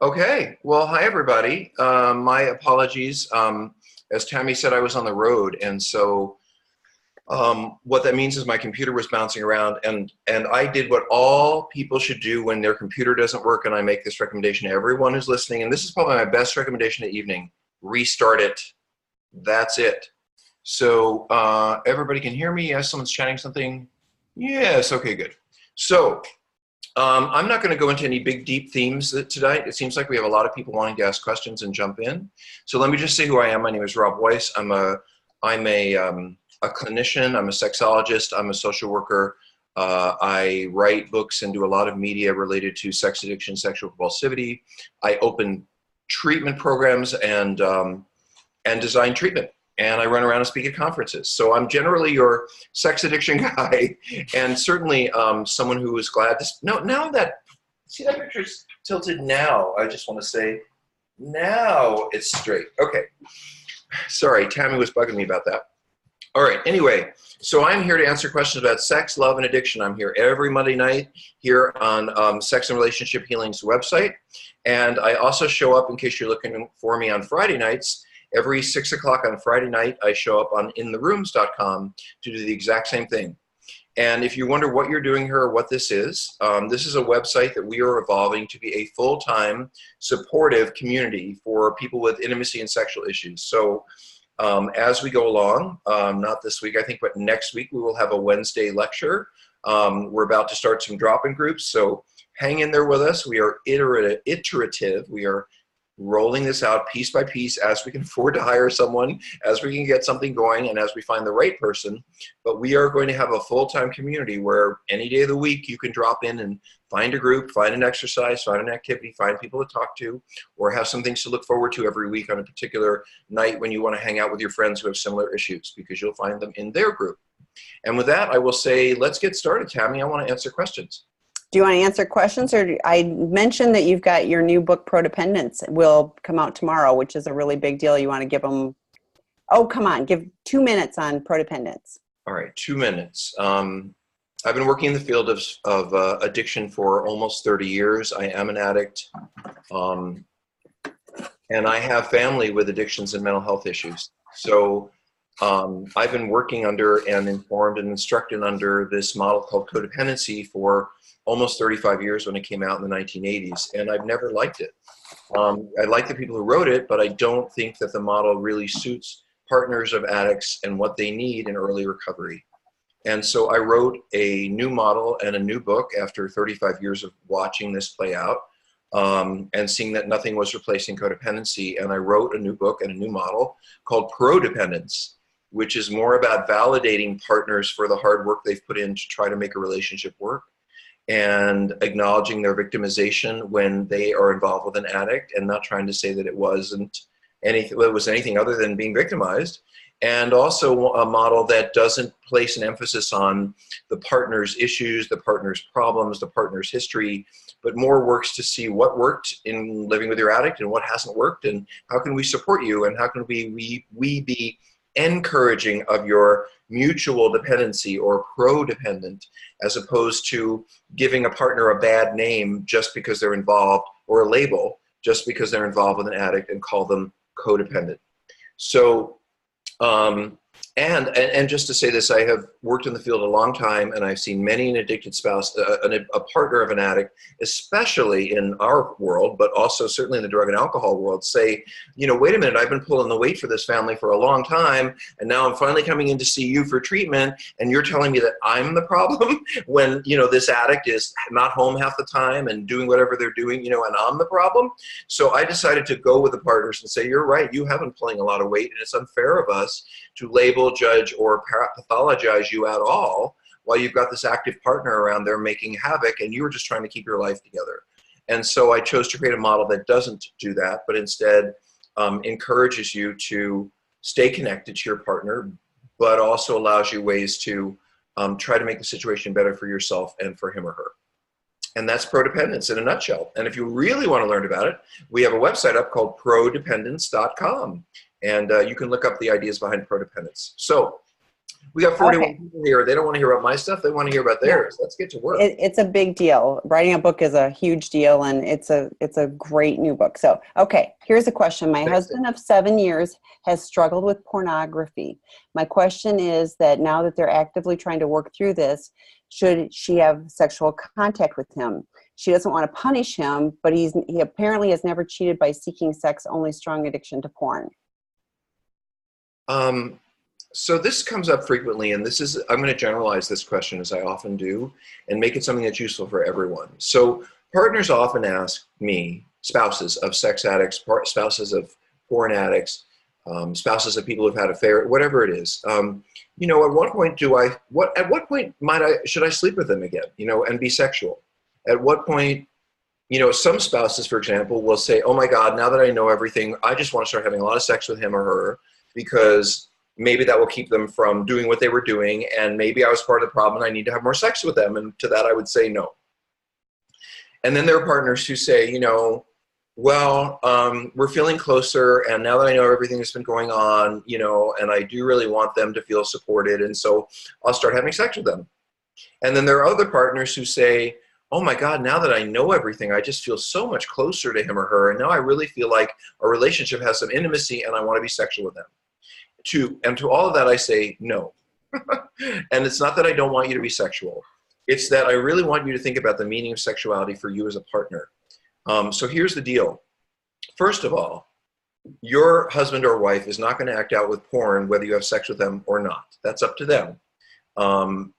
Okay, well, hi everybody. My apologies. As Tammy said, I was on the road, and so what that means is my computer was bouncing around, and I did what all people should do when their computer doesn't work, and I make this recommendation to everyone who's listening, and this is probably my best recommendation of the evening. Restart it. That's it. So everybody can hear me? Yes, someone's chatting something? Yes, okay, good. So I'm not going to go into any big, deep themes tonight. It seems like we have a lot of people wanting to ask questions and jump in. So let me just say who I am. My name is Rob Weiss. I'm a clinician. I'm a sexologist. I'm a social worker. I write books and do a lot of media related to sex addiction, sexual compulsivity. I open treatment programs and design treatment. And I run around and speak at conferences. So I'm generally your sex addiction guy, and certainly someone who is glad to, no, now that, see that picture's tilted now, I just want to say, now it's straight. Okay, sorry, Tammy was bugging me about that. All right, anyway, so I'm here to answer questions about sex, love, and addiction. I'm here every Monday night here on Sex and Relationship Healing's website. And I also show up, in case you're looking for me, on Friday nights. Every 6 o'clock on Friday night, I show up on intherooms.com to do the exact same thing. And if you wonder what you're doing here or what this is a website that we are evolving to be a full-time supportive community for people with intimacy and sexual issues. So as we go along, not this week, I think, but next week, we will have a Wednesday lecture. We're about to start some drop-in groups, so hang in there with us. We are iterative. We are rolling this out piece by piece as we can afford to hire someone, as we can get something going, and as we find the right person. But we are going to have a full-time community where any day of the week you can drop in and find a group, find an exercise, find an activity, find people to talk to, or have some things to look forward to every week on a particular night when you want to hang out with your friends who have similar issues, because you'll find them in their group. And with that, I will say, let's get started. Tammy, I want to answer questions. Do you want to answer questions? Or I mentioned that you've got your new book, Prodependence, will come out tomorrow, which is a really big deal. You want to give them, oh, come on, give 2 minutes on Prodependence. All right, 2 minutes. I've been working in the field of addiction for almost 30 years. I am an addict, and I have family with addictions and mental health issues. So I've been working under and informed and instructed under this model called codependency for almost 35 years when it came out in the 1980s, and I've never liked it. I like the people who wrote it, but I don't think that the model really suits partners of addicts and what they need in early recovery. And so I wrote a new model and a new book after 35 years of watching this play out and seeing that nothing was replacing codependency. And I wrote a new book and a new model called Prodependence, which is more about validating partners for the hard work they've put in to try to make a relationship work, and acknowledging their victimization when they are involved with an addict, and not trying to say that it was anything other than being victimized. And also a model that doesn't place an emphasis on the partner's issues, the partner's problems, the partner's history, but more works to see what worked in living with your addict and what hasn't worked, and how can we support you, and how can we be encouraging of your mutual dependency or pro-dependent, as opposed to giving a partner a bad name just because they're involved, or a label just because they're involved with an addict, and call them codependent. So and just to say this, I have worked in the field a long time, and I've seen many an addicted spouse, a partner of an addict, especially in our world, but also certainly in the drug and alcohol world, say, you know, wait a minute, I've been pulling the weight for this family for a long time, and now I'm finally coming in to see you for treatment, and you're telling me that I'm the problem when, you know, this addict is not home half the time and doing whatever they're doing, you know, and I'm the problem. So I decided to go with the partners and say, you're right, you have been pulling a lot of weight, and it's unfair of us to label, judge, or pathologize you at all while you've got this active partner around there making havoc, and you were just trying to keep your life together. And so I chose to create a model that doesn't do that, but instead encourages you to stay connected to your partner, but also allows you ways to try to make the situation better for yourself and for him or her. And that's Prodependence in a nutshell. And if you really want to learn about it, we have a website up called prodependence.com. And you can look up the ideas behind Prodependence. So We got 41 Okay. people here. They don't want to hear about my stuff. They want to hear about Yeah. theirs. Let's get to work. It's a big deal. Writing a book is a huge deal, and it's a great new book. So, okay, here's a question. My husband of 7 years has struggled with pornography. My question is that now that they're actively trying to work through this, should she have sexual contact with him? She doesn't want to punish him, but he apparently has never cheated by seeking sex, only strong addiction to porn. So this comes up frequently, and I'm going to generalize this question, as I often do, and make it something that's useful for everyone. So partners often ask me, spouses of sex addicts, spouses of porn addicts, spouses of people who've had affairs, whatever it is, at what point should I sleep with them again, and be sexual? At what point, some spouses, for example, will say, oh my God, now that I know everything, I just want to start having a lot of sex with him or her, because maybe that will keep them from doing what they were doing, and maybe I was part of the problem and I need to have more sex with them. And to that I would say no. And then there are partners who say, we're feeling closer, and now that I know everything that's been going on, and I do really want them to feel supported, and so I'll start having sex with them. And then there are other partners who say, oh my God, now that I know everything, I just feel so much closer to him or her, and now I really feel like our relationship has some intimacy and I want to be sexual with them. To all of that, I say no. And it's not that I don't want you to be sexual. It's that I really want you to think about the meaning of sexuality for you as a partner. So here's the deal. First of all, your husband or wife is not going to act out with porn whether you have sex with them or not. That's up to them.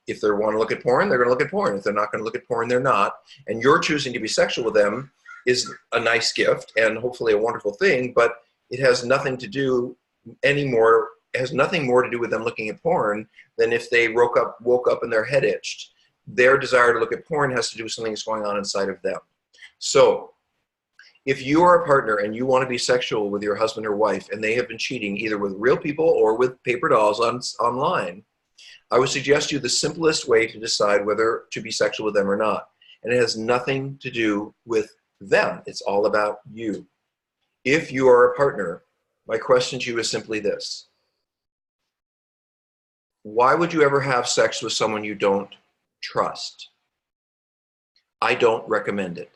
If they want to look at porn, they're going to look at porn. If they're not going to look at porn, they're not. And your choosing to be sexual with them is a nice gift and hopefully a wonderful thing, but it has nothing to do anymore. It has nothing more to do with them looking at porn than if they woke up and their head itched. Their desire to look at porn has to do with something that's going on inside of them. So if you are a partner and you want to be sexual with your husband or wife and they have been cheating either with real people or with paper dolls online, I would suggest you the simplest way to decide whether to be sexual with them or not. And it has nothing to do with them. It's all about you. If you are a partner, my question to you is simply this. Why would you ever have sex with someone you don't trust? I don't recommend it.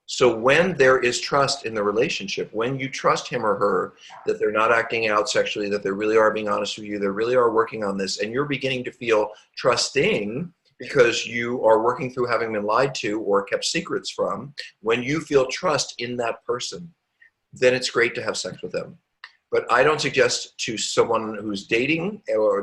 So when there is trust in the relationship, when you trust him or her that they're not acting out sexually, that they really are being honest with you, they really are working on this, and you're beginning to feel trusting because you are working through having been lied to or kept secrets from, when you feel trust in that person, then it's great to have sex with them. But I don't suggest to someone who's dating or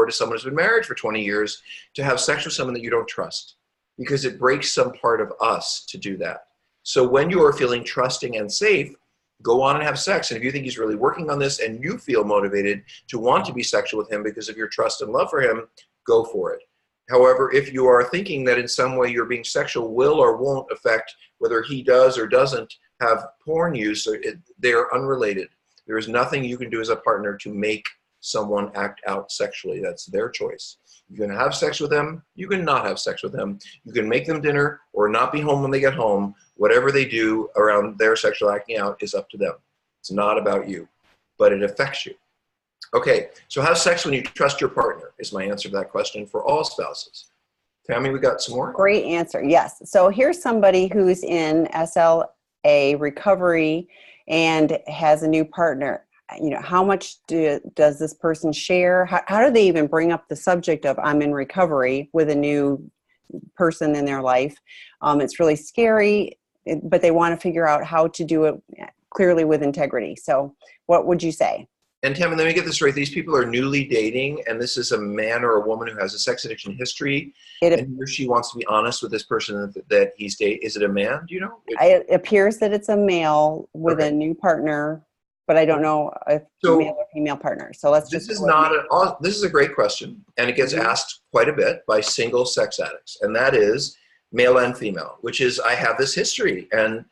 to someone who's been married for 20 years to have sex with someone that you don't trust, because it breaks some part of us to do that. So when you are feeling trusting and safe, go on and have sex. And if you think he's really working on this and you feel motivated to want to be sexual with him because of your trust and love for him, go for it. However, if you are thinking that in some way your being sexual will or won't affect whether he does or doesn't have porn use, they're unrelated. There is nothing you can do as a partner to make someone act out sexually. That's their choice. You can have sex with them. You can not have sex with them. You can make them dinner or not be home when they get home. Whatever they do around their sexual acting out is up to them. It's not about you, but it affects you. Okay, so have sex when you trust your partner is my answer to that question for all spouses. Tammy, we got some more? Great answer. Yes. So here's somebody who's in SLA recovery and has a new partner. How much does this person share? How do they even bring up the subject of I'm in recovery with a new person in their life? It's really scary, but they want to figure out how to do it clearly with integrity. So what would you say? And Tammy, let me get this right. These people are newly dating, and this is a man or a woman who has a sex addiction history, and he or she wants to be honest with this person that he's dating. Is it a man? Do you know? It appears that it's a male with a new partner, but I don't know if male or female partner. So let's just. This is a great question, and it gets asked quite a bit by single sex addicts, and that is male and female, which is I have this history, and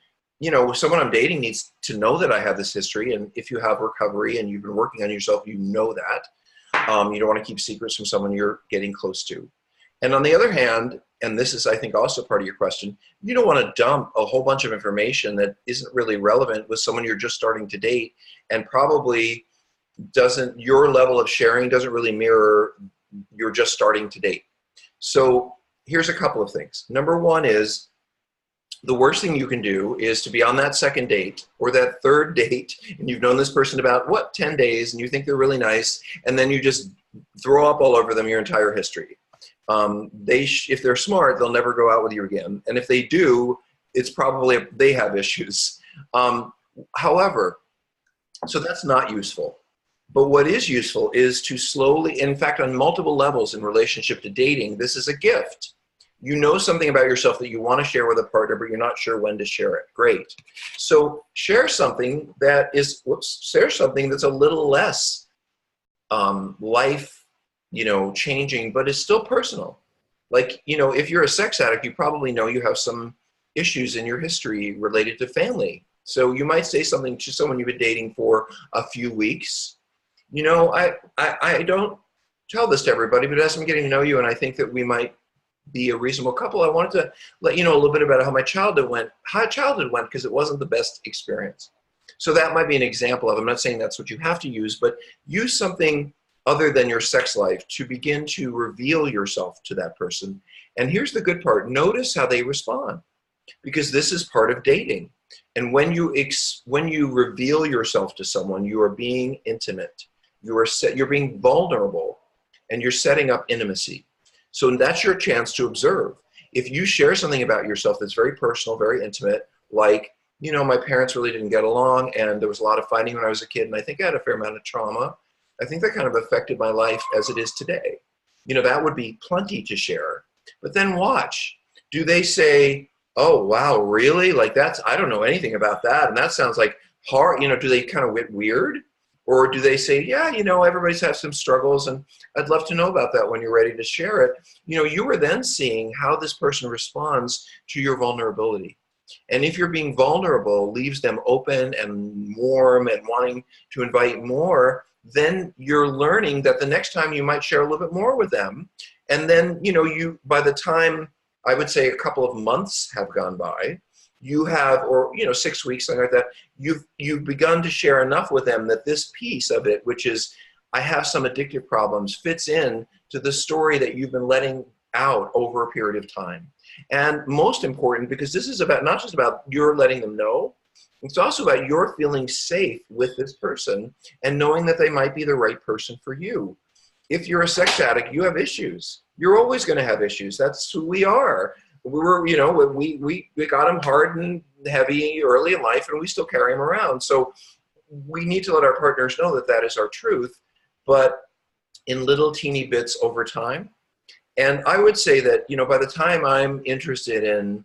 someone I'm dating needs to know that I have this history. And if you have recovery and you've been working on yourself, you know that. You don't want to keep secrets from someone you're getting close to. And on the other hand, and this is, I think, also part of your question, you don't want to dump a whole bunch of information that isn't really relevant with someone you're just starting to date and probably your level of sharing doesn't really mirror you're just starting to date. So here's a couple of things. Number one is, the worst thing you can do is to be on that second date or that third date, and you've known this person about, 10 days, and you think they're really nice, and then you just throw up all over them your entire history. If they're smart, they'll never go out with you again. And if they do, it's probably they have issues. However, so that's not useful. But what is useful is to slowly, in fact, on multiple levels in relationship to dating, this is a gift. You know something about yourself that you want to share with a partner, but you're not sure when to share it. Great. So share something that is, share something that's a little less life, changing, but is still personal. Like, if you're a sex addict, you probably know you have some issues in your history related to family. So you might say something to someone you've been dating for a few weeks. I don't tell this to everybody, but as I'm getting to know you and I think that we might be a reasonable couple, I wanted to let you know a little bit about how my childhood went, because it wasn't the best experience. So that might be an example of, I'm not saying that's what you have to use, but use something other than your sex life to begin to reveal yourself to that person. And here's the good part, notice how they respond, because this is part of dating. And when you reveal yourself to someone, you are being intimate, you're being vulnerable, and you're setting up intimacy. So that's your chance to observe. If you share something about yourself that's very personal, very intimate, like, my parents really didn't get along and there was a lot of fighting when I was a kid and I think I had a fair amount of trauma, I think that kind of affected my life as it is today. That would be plenty to share. But then watch. Do they say, oh, wow, really? Like I don't know anything about that. And that sounds like hard. Do they kind of get weird? Or do they say, yeah, everybody's had some struggles and I'd love to know about that when you're ready to share it. You are then seeing how this person responds to your vulnerability. And if you're being vulnerable, leaves them open and warm and wanting to invite more, then you're learning that the next time you might share a little bit more with them. And then, by the time, I would say a couple of months have gone by, you have, or 6 weeks, something like that, you've begun to share enough with them that this piece of it, which is, I have some addictive problems, fits in to the story that you've been letting out over a period of time. And most important, because this is about not just about you're letting them know, it's also about your feeling safe with this person and knowing that they might be the right person for you. If you're a sex addict, you have issues. You're always going to have issues. That's who we are. We got them hard and heavy early in life, and we still carry them around. So we need to let our partners know that that is our truth, but in little teeny bits over time. And I would say that, by the time I'm interested in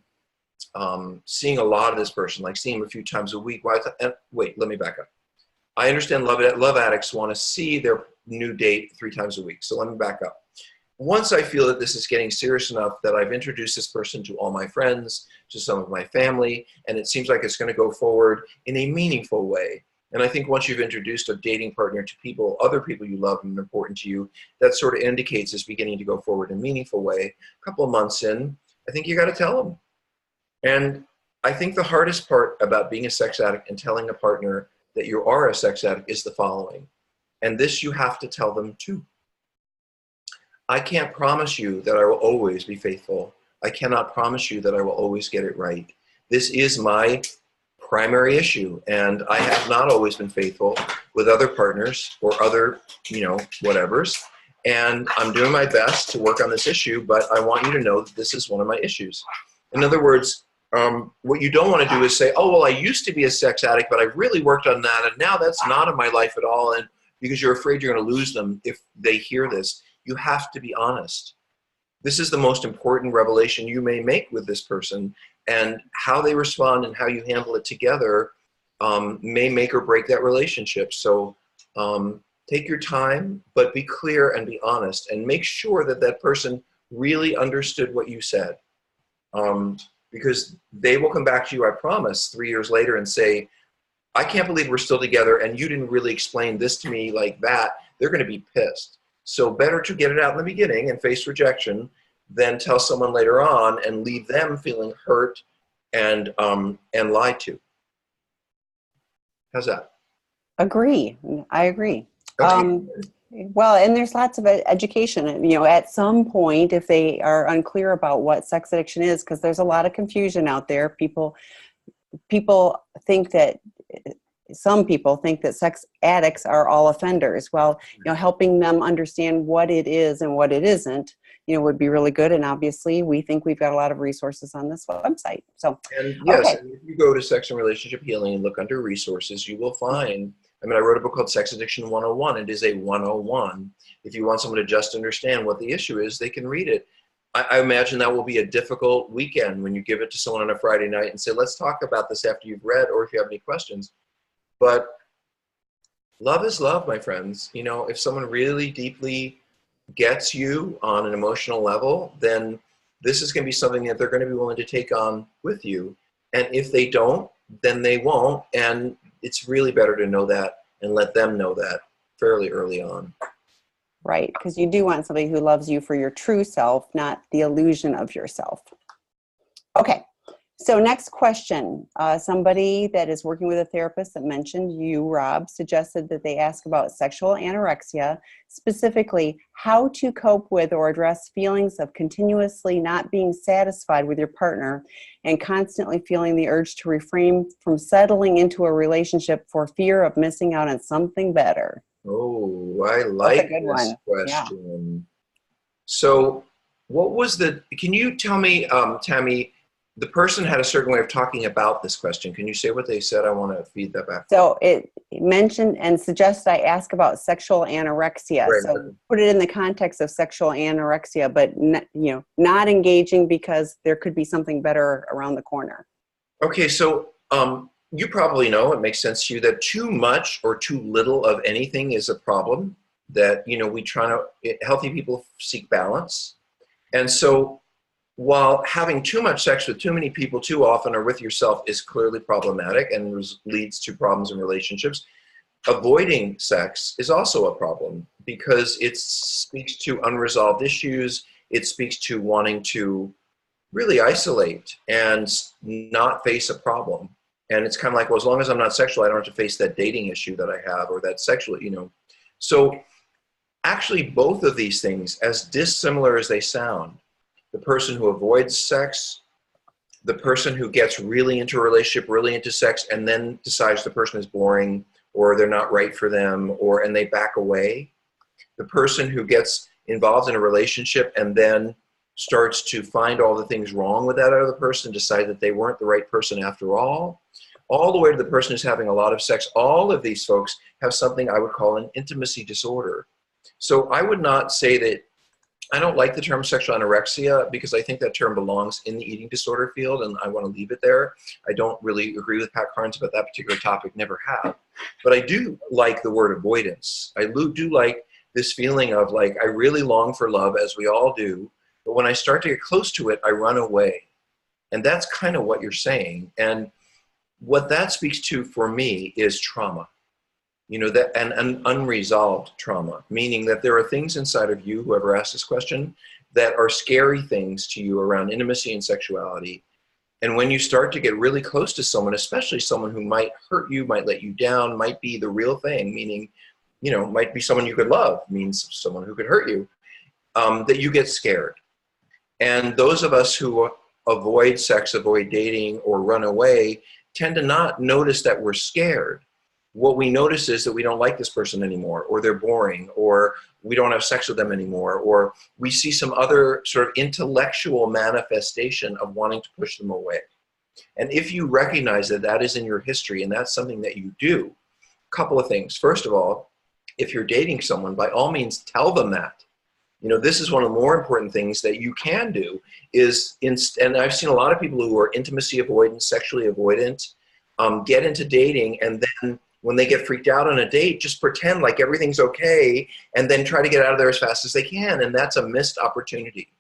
seeing a lot of this person, like seeing them a few times a week, wait, let me back up. I understand love addicts want to see their new date 3 times a week. So let me back up. Once I feel that this is getting serious enough that I've introduced this person to all my friends, to some of my family, and it seems like it's going to go forward in a meaningful way. And I think once you've introduced a dating partner to other people you love and important to you, that sort of indicates it's beginning to go forward in a meaningful way. A couple of months in, I think you got to tell them. And I think the hardest part about being a sex addict and telling a partner that you are a sex addict is the following. And this you have to tell them too. I can't promise you that I will always be faithful. I cannot promise you that I will always get it right. This is my primary issue, and I have not always been faithful with other partners or other, whatevers. And I'm doing my best to work on this issue, but I want you to know that this is one of my issues. In other words, what you don't want to do is say, oh, well, I used to be a sex addict, but I really worked on that, and now that's not in my life at all, and because you're afraid you're going to lose them if they hear this. You have to be honest. This is the most important revelation you may make with this person, and how they respond and how you handle it together may make or break that relationship. So take your time, but be clear and be honest, and make sure that that person really understood what you said. Because they will come back to you, I promise, 3 years later and say, I can't believe we're still together and you didn't really explain this to me like that. They're going to be pissed. So better to get it out in the beginning and face rejection than tell someone later on and leave them feeling hurt and lied to. How's that? Agree. I agree. Okay. Well, and there's lots of education, at some point, if they are unclear about what sex addiction is, because there's a lot of confusion out there. People think that some people think that sex addicts are all offenders. Well, helping them understand what it is and what it isn't, would be really good. And obviously, we think we've got a lot of resources on this website. So, and yes, okay. and if you go to Sex and Relationship Healing and look under resources, you will find, I wrote a book called Sex Addiction 101. It is a 101. If you want someone to just understand what the issue is, they can read it. I imagine that will be a difficult weekend when you give it to someone on a Friday night and say, let's talk about this after you've read, or if you have any questions. But love is love, my friends. If someone really deeply gets you on an emotional level, then this is going to be something that they're going to be willing to take on with you. And if they don't, then they won't. And it's really better to know that and let them know that fairly early on. Right, because you do want somebody who loves you for your true self, not the illusion of yourself. Okay, so next question. Somebody that is working with a therapist that mentioned you, Rob, suggested that they ask about sexual anorexia, specifically how to cope with or address feelings of continuously not being satisfied with your partner and constantly feeling the urge to refrain from settling into a relationship for fear of missing out on something better. Oh, I like this question. Yeah. So can you tell me, Tammy, the person had a certain way of talking about this question. Can you say what they said? I want to feed that back. So it mentioned and suggests I ask about sexual anorexia. Right. So put it in the context of sexual anorexia, but not engaging because there could be something better around the corner. Okay, so you probably know, it makes sense to you, that too much or too little of anything is a problem. That healthy people seek balance. And so while having too much sex with too many people too often or with yourself is clearly problematic and leads to problems in relationships, avoiding sex is also a problem because it speaks to unresolved issues. It speaks to wanting to really isolate and not face a problem. And it's kind of like, well, as long as I'm not sexual, I don't have to face that dating issue that I have or that sexual, So actually, both of these things, as dissimilar as they sound, the person who avoids sex, the person who gets really into a relationship, really into sex, and then decides the person is boring or they're not right for them and they back away, the person who gets involved in a relationship and then starts to find all the things wrong with that other person, decide that they weren't the right person after all the way to the person who's having a lot of sex. All of these folks have something I would call an intimacy disorder. So I would not say that, I don't like the term sexual anorexia because I think that term belongs in the eating disorder field and I want to leave it there. I don't really agree with Pat Carnes about that particular topic, never have. But I do like the word avoidance. I do like this feeling of like, I really long for love, as we all do, but when I start to get close to it, I run away. And that's kind of what you're saying. And what that speaks to for me is trauma. That an unresolved trauma, meaning that there are things inside of you, whoever asked this question, that are scary things to you around intimacy and sexuality. And when you start to get really close to someone, especially someone who might hurt you, might let you down, might be the real thing, meaning, might be someone you could love, means someone who could hurt you, that you get scared. And those of us who avoid sex, avoid dating, or run away tend to not notice that we're scared. What we notice is that we don't like this person anymore, or they're boring, or we don't have sex with them anymore, or we see some other sort of intellectual manifestation of wanting to push them away. And if you recognize that that is in your history and that's something that you do, a couple of things. First of all, if you're dating someone, by all means, tell them that. This is one of the more important things that you can do and I've seen a lot of people who are intimacy avoidant, sexually avoidant, get into dating, and then when they get freaked out on a date, just pretend like everything's okay and then try to get out of there as fast as they can. And that's a missed opportunity.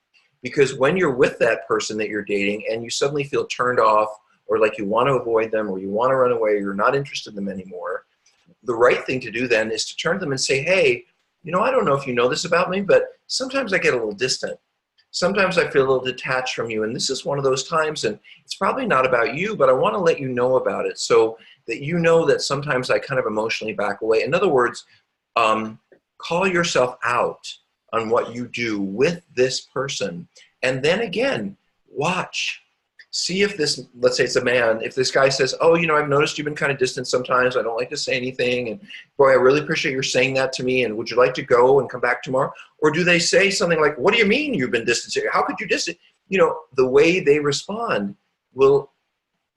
Because when you're with that person that you're dating and you suddenly feel turned off or like you want to avoid them or you want to run away or you're not interested in them anymore, the right thing to do then is to turn to them and say, hey, I don't know if you know this about me, but sometimes I get a little distant. Sometimes I feel a little detached from you, and this is one of those times, and it's probably not about you, but I want to let you know about it so that you know that sometimes I kind of emotionally back away. In other words, call yourself out on what you do with this person. And then again, watch. See if this, let's say it's a man, if this guy says, oh, you know, I've noticed you've been kind of distant sometimes. I don't like to say anything. And boy, I really appreciate your saying that to me. And would you like to go and come back tomorrow? Or do they say something like, what do you mean you've been distant? How could you distance? You know, the way they respond will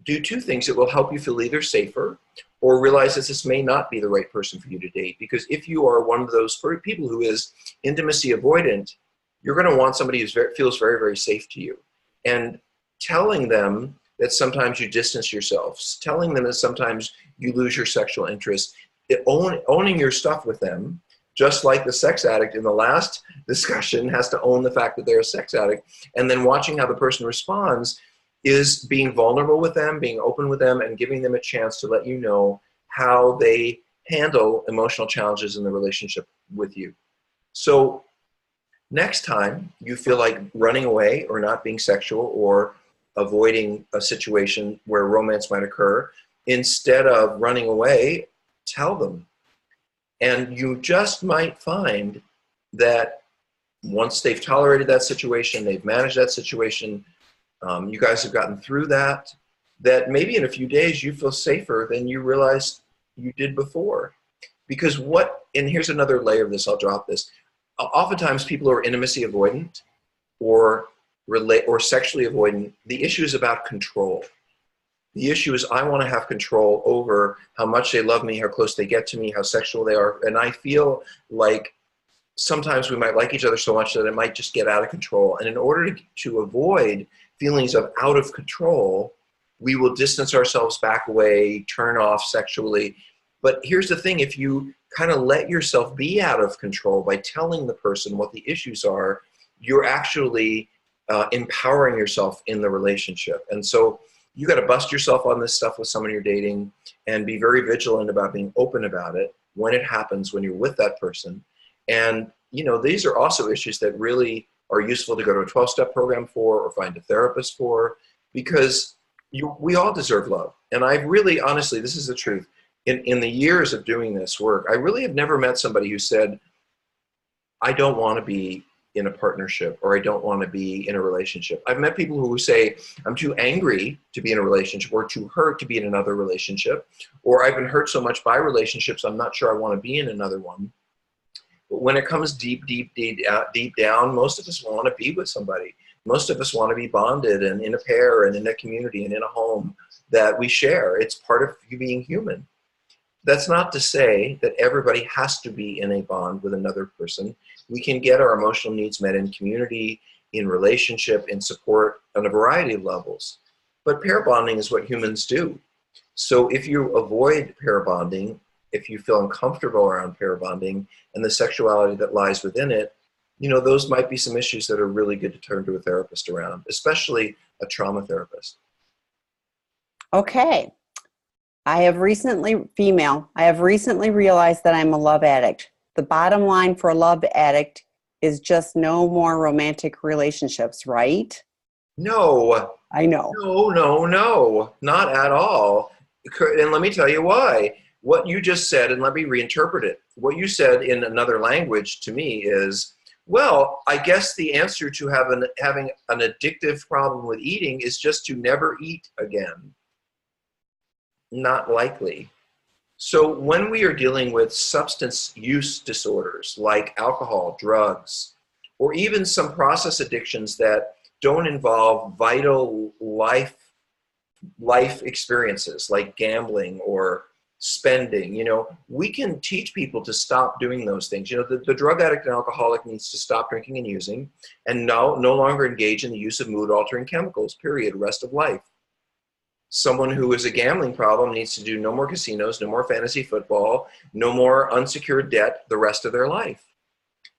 do two things. It will help you feel either safer or realize that this may not be the right person for you to date. Because if you are one of those people who is intimacy avoidant, you're going to want somebody who feels very, very safe to you. And telling them that sometimes you distance yourselves, telling them that sometimes you lose your sexual interest, owning your stuff with them, just like the sex addict in the last discussion has to own the fact that they're a sex addict, and then watching how the person responds is being vulnerable with them, being open with them, and giving them a chance to let you know how they handle emotional challenges in the relationship with you. So next time you feel like running away or not being sexual or avoiding a situation where romance might occur, instead of running away, tell them. And you just might find that once they've tolerated that situation, they've managed that situation, you guys have gotten through that, that maybe in a few days you feel safer than you realized you did before. Because and here's another layer of this, I'll drop this. Oftentimes people who are intimacy avoidant or sexually avoidant, the issue is about control. The issue is I want to have control over how much they love me, how close they get to me, how sexual they are. And I feel like sometimes we might like each other so much that it might just get out of control. And in order to avoid feelings of out of control, we will distance ourselves back away, turn off sexually. But here's the thing, if you kind of let yourself be out of control by telling the person what the issues are, you're actually empowering yourself in the relationship. And so you got to bust yourself on this stuff with someone you're dating and be very vigilant about being open about it when it happens, when you're with that person. And, you know, these are also issues that really are useful to go to a 12-step program for or find a therapist for, because we all deserve love. And I really, honestly, this is the truth. In the years of doing this work, I really have never met somebody who said, I don't want to be in a partnership or I don't want to be in a relationship. I've met people who say, I'm too angry to be in a relationship or too hurt to be in another relationship, or I've been hurt so much by relationships, I'm not sure I want to be in another one. But when it comes deep down, most of us want to be with somebody. Most of us want to be bonded and in a pair and in a community and in a home that we share. It's part of you being human. That's not to say that everybody has to be in a bond with another person. We can get our emotional needs met in community, in relationship, in support on a variety of levels. But pair bonding is what humans do. So if you avoid pair bonding, if you feel uncomfortable around pair bonding and the sexuality that lies within it, you know, those might be some issues that are really good to turn to a therapist around, especially a trauma therapist. Okay. I have recently realized that I'm a love addict. The bottom line for a love addict is just no more romantic relationships, right? No. I know. No, not at all. And let me tell you why. What you just said, and let me reinterpret it. What you said in another language to me is, well, I guess the answer to having an addictive problem with eating is just to never eat again. Not likely. So when we are dealing with substance use disorders like alcohol, drugs, or even some process addictions that don't involve vital life experiences like gambling or spending, you know, we can teach people to stop doing those things. You know, the drug addict and alcoholic needs to stop drinking and using and no longer engage in the use of mood altering chemicals, period, rest of life. Someone who has a gambling problem needs to do no more casinos, no more fantasy football, no more unsecured debt the rest of their life.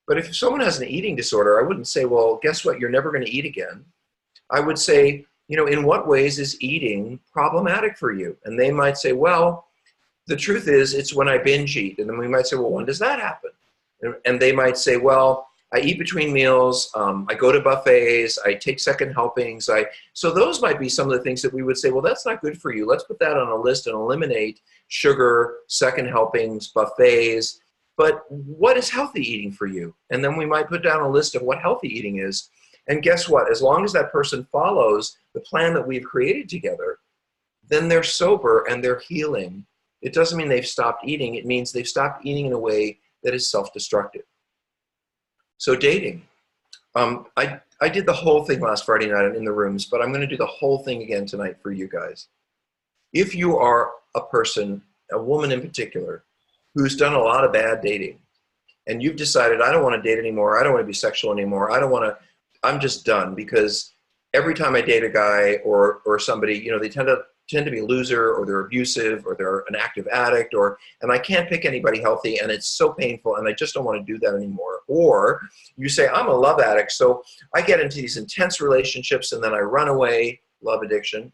But if someone has an eating disorder, I wouldn't say, well, guess what? You're never going to eat again. I would say, you know, in what ways is eating problematic for you? And they might say, well, the truth is it's when I binge eat. And then we might say, well, when does that happen? And they might say, well, I eat between meals, I go to buffets, I take second helpings. So those might be some of the things that we would say, well, that's not good for you. Let's put that on a list and eliminate sugar, second helpings, buffets. but what is healthy eating for you? And then we might put down a list of what healthy eating is. And guess what? As long as that person follows the plan that we've created together, then they're sober and they're healing. It doesn't mean they've stopped eating. It means they've stopped eating in a way that is self-destructive. So dating. I did the whole thing last Friday night in the rooms, but I'm going to do the whole thing again tonight for you guys. If you are a person, a woman in particular, who's done a lot of bad dating, and you've decided, I don't want to date anymore, I don't want to be sexual anymore, I'm just done, because every time I date a guy or somebody, you know, they tend to be a loser, or they're abusive, or they're an active addict, and I can't pick anybody healthy, and it's so painful, and I just don't want to do that anymore. Or you say, I'm a love addict, so I get into these intense relationships and then I run away, love addiction.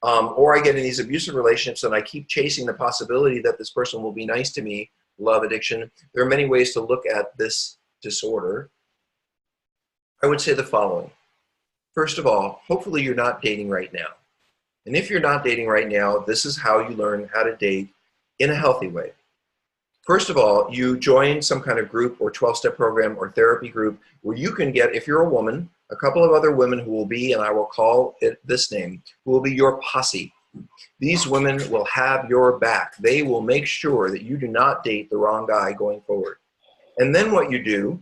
Or I get in these abusive relationships and I keep chasing the possibility that this person will be nice to me, love addiction. There are many ways to look at this disorder. I would say the following. First of all, hopefully you're not dating right now. And if you're not dating right now, this is how you learn how to date in a healthy way. First of all, you join some kind of group or 12-step program or therapy group where you can get, if you're a woman, a couple of other women who will be, and I will call it this name, who will be your posse. These women will have your back. They will make sure that you do not date the wrong guy going forward. And then what you do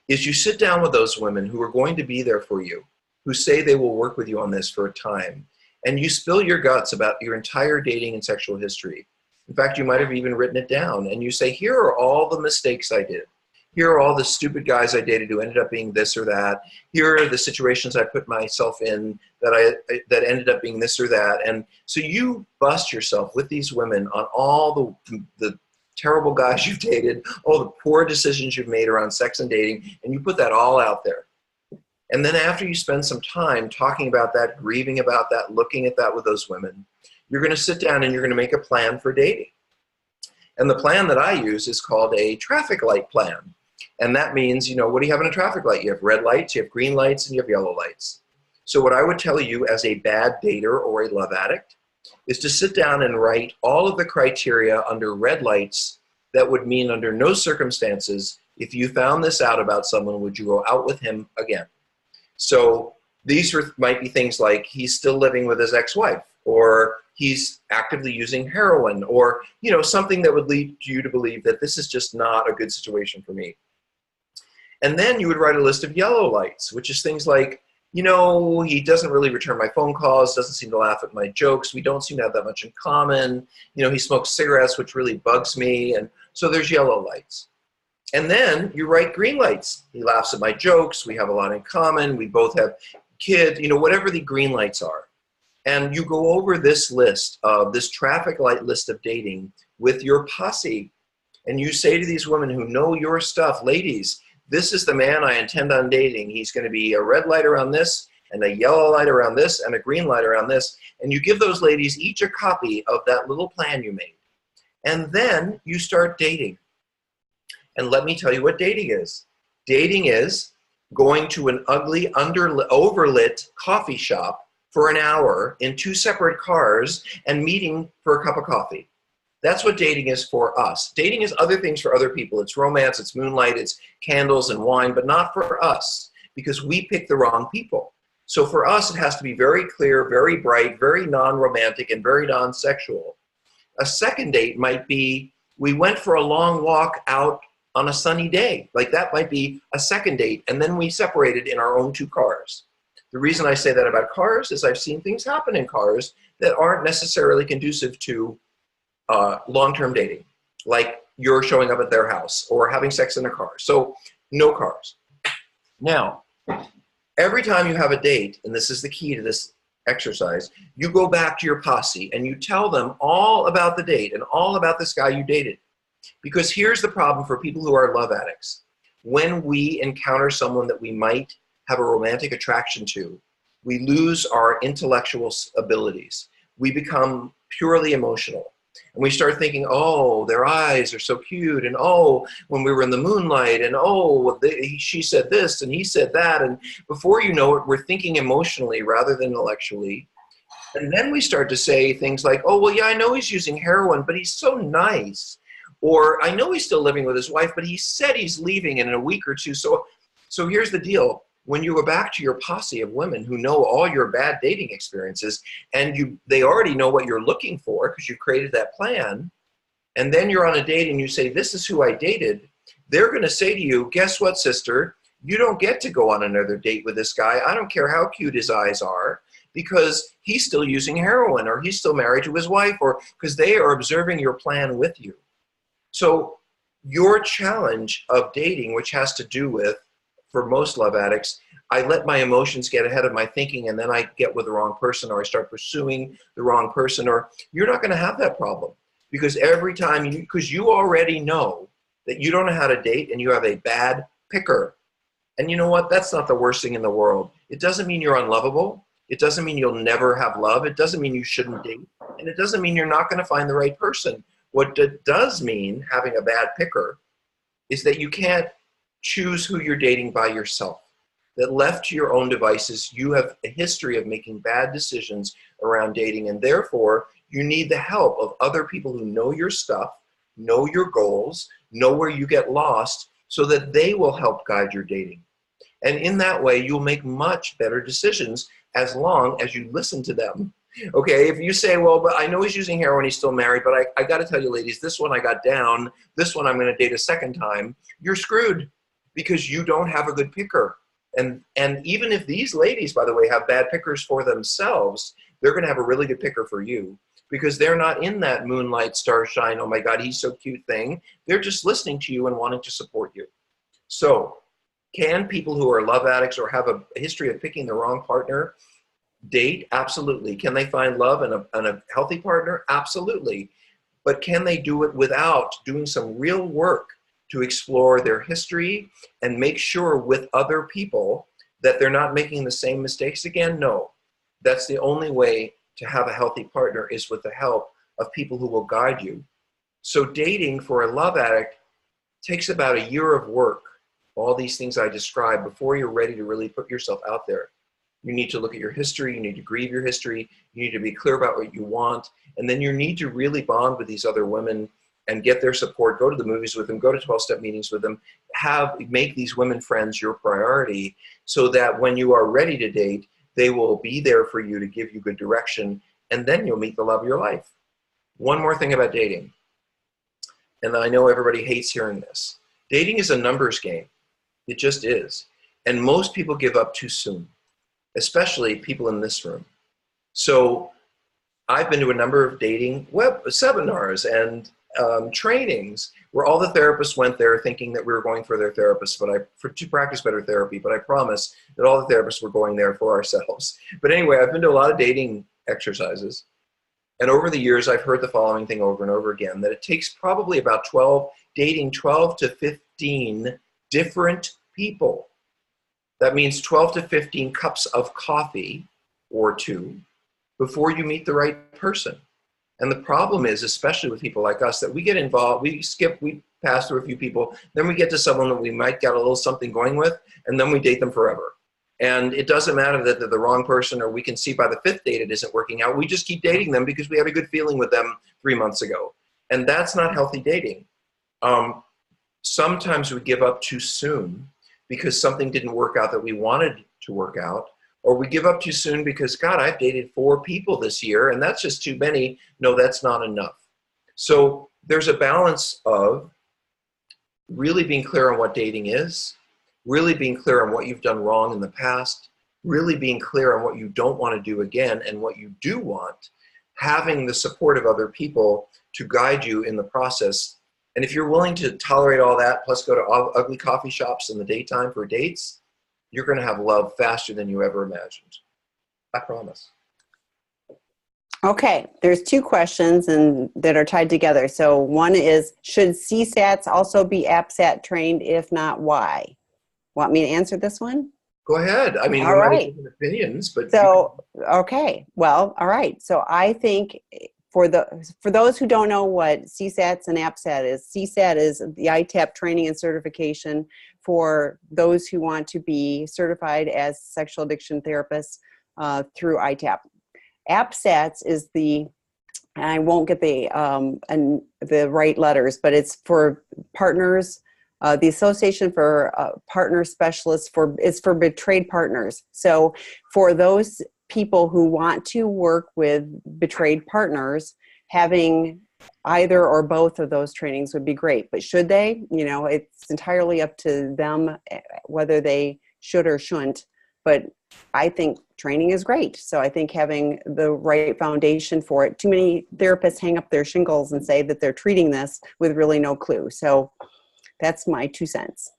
is you sit down with those women who are going to be there for you, who say they will work with you on this for a time, and you spill your guts about your entire dating and sexual history. In fact, you might have even written it down, and you say, here are all the mistakes I did. Here are all the stupid guys I dated who ended up being this or that. Here are the situations I put myself in that ended up being this or that. And so you bust yourself with these women on all the terrible guys you've dated, all the poor decisions you've made around sex and dating, and you put that all out there. And then after you spend some time talking about that, grieving about that, looking at that with those women, you're going to sit down and you're going to make a plan for dating. And the plan that I use is called a traffic light plan. And that means, you know, what do you have in a traffic light? You have red lights, you have green lights, and you have yellow lights. So what I would tell you as a bad dater or a love addict is to sit down and write all of the criteria under red lights that would mean under no circumstances, if you found this out about someone, would you go out with him again? So these might be things like he's still living with his ex-wife, or he's actively using heroin, or, you know, something that would lead you to believe that this is just not a good situation for me. And then you would write a list of yellow lights, which is things like, you know, he doesn't really return my phone calls, doesn't seem to laugh at my jokes, we don't seem to have that much in common, you know, he smokes cigarettes, which really bugs me, and so there's yellow lights. And then you write green lights. He laughs at my jokes, we have a lot in common, we both have kids, you know, whatever the green lights are. And you go over this list of this traffic light list of dating with your posse. And you say to these women who know your stuff, ladies, this is the man I intend on dating. He's going to be a red light around this, and a yellow light around this, and a green light around this. And you give those ladies each a copy of that little plan you made. And then you start dating. And let me tell you what dating is. Dating is going to an ugly, overlit coffee shop for an hour in 2 separate cars and meeting for a cup of coffee. That's what dating is for us. Dating is other things for other people. It's romance, it's moonlight, it's candles and wine, but not for us, because we pick the wrong people. So for us, it has to be very clear, very bright, very non-romantic, and very non-sexual. A second date might be, we went for a long walk out on a sunny day. Like that might be a second date, and then we separated in our own 2 cars. The reason I say that about cars is I've seen things happen in cars that aren't necessarily conducive to long-term dating, like you're showing up at their house or having sex in a car. So no cars. Now, every time you have a date, and this is the key to this exercise, you go back to your posse and you tell them all about the date and all about this guy you dated. Because here's the problem for people who are love addicts. When we encounter someone that we might have a romantic attraction to, we lose our intellectual abilities. We become purely emotional. And we start thinking, oh, their eyes are so cute, and oh, when we were in the moonlight, and oh, she said this, and he said that, and before you know it, we're thinking emotionally rather than intellectually. And then we start to say things like, oh, well, yeah, I know he's using heroin, but he's so nice. Or I know he's still living with his wife, but he said he's leaving in a week or two. So here's the deal. When you go back to your posse of women who know all your bad dating experiences, and they already know what you're looking for because you've created that plan, and then you're on a date and you say, this is who I dated, they're going to say to you, guess what, sister? You don't get to go on another date with this guy. I don't care how cute his eyes are, because he's still using heroin, or he's still married to his wife, or because they are observing your plan with you. So your challenge of dating, which has to do with, for most love addicts, I let my emotions get ahead of my thinking, and then I get with the wrong person, or I start pursuing the wrong person, or you're not going to have that problem. Because every time because you already know that you don't know how to date and you have a bad picker. And you know what? That's not the worst thing in the world. It doesn't mean you're unlovable. It doesn't mean you'll never have love. It doesn't mean you shouldn't date. And it doesn't mean you're not going to find the right person. What it does mean, having a bad picker, is that you can't choose who you're dating by yourself. That left to your own devices, you have a history of making bad decisions around dating, and therefore you need the help of other people who know your stuff, know your goals, know where you get lost, so that they will help guide your dating. And in that way, you'll make much better decisions as long as you listen to them. Okay, if you say, well, but I know he's using heroin, he's still married, but I got to tell you, ladies, this one I got down, this one I'm going to date a second time, you're screwed because you don't have a good picker. And even if these ladies, by the way, have bad pickers for themselves, they're going to have a really good picker for you, because they're not in that moonlight, starshine, oh my God, he's so cute thing. They're just listening to you and wanting to support you. So can people who are love addicts or have a history of picking the wrong partner date? Absolutely. Can they find love and a healthy partner? Absolutely. But can they do it without doing some real work to explore their history and make sure with other people that they're not making the same mistakes again? No. That's the only way to have a healthy partner, is with the help of people who will guide you. So dating for a love addict takes about a year of work, all these things I described, before you're ready to really put yourself out there. You need to look at your history, you need to grieve your history, you need to be clear about what you want, and then you need to really bond with these other women and get their support, go to the movies with them, go to 12-step meetings with them, make these women friends your priority, so that when you are ready to date, they will be there for you to give you good direction, and then you'll meet the love of your life. One more thing about dating, and I know everybody hates hearing this. Dating is a numbers game. It just is. And most people give up too soon, especially people in this room. So I've been to a number of dating web seminars and trainings where all the therapists went there thinking that we were going for their therapists, to practice better therapy, but I promise that all the therapists were going there for ourselves. But anyway, I've been to a lot of dating exercises, and over the years I've heard the following thing over and over again, that it takes probably about 12 to 15 different people. That means 12 to 15 cups of coffee or two before you meet the right person. And the problem is, especially with people like us, that we get involved, we pass through a few people, then we get to someone that we might get a little something going with, and then we date them forever. And it doesn't matter that they're the wrong person, or we can see by the 5th date it isn't working out. We just keep dating them because we had a good feeling with them 3 months ago. And that's not healthy dating. Sometimes we give up too soon because something didn't work out that we wanted to work out. Or we give up too soon because, God, I've dated 4 people this year, and that's just too many. No, that's not enough. So there's a balance of really being clear on what dating is, really being clear on what you've done wrong in the past, really being clear on what you don't want to do again and what you do want, having the support of other people to guide you in the process. And if you're willing to tolerate all that, plus go to ugly coffee shops in the daytime for dates, you're going to have love faster than you ever imagined. I promise. Okay, there's 2 questions that are tied together. So one is, should CSATs also be APSAT trained? If not, why? Want me to answer this one? Go ahead. I mean, all we right. might have different opinions, but so okay. Well, all right. So I think for those who don't know what CSATs and APSAT is, CSAT is the ITAP training and certification for those who want to be certified as sexual addiction therapists through ITAP. APSATs is the and I won't get the right letters, but it's for partners. The Association for Partner Specialists is for betrayed partners. So for those people who want to work with betrayed partners, having either or both of those trainings would be great. But should they? It's entirely up to them whether they should or shouldn't. But I think training is great. So I think having the right foundation for it. Too many therapists hang up their shingles and say that they're treating this with really no clue. So that's my 2 cents.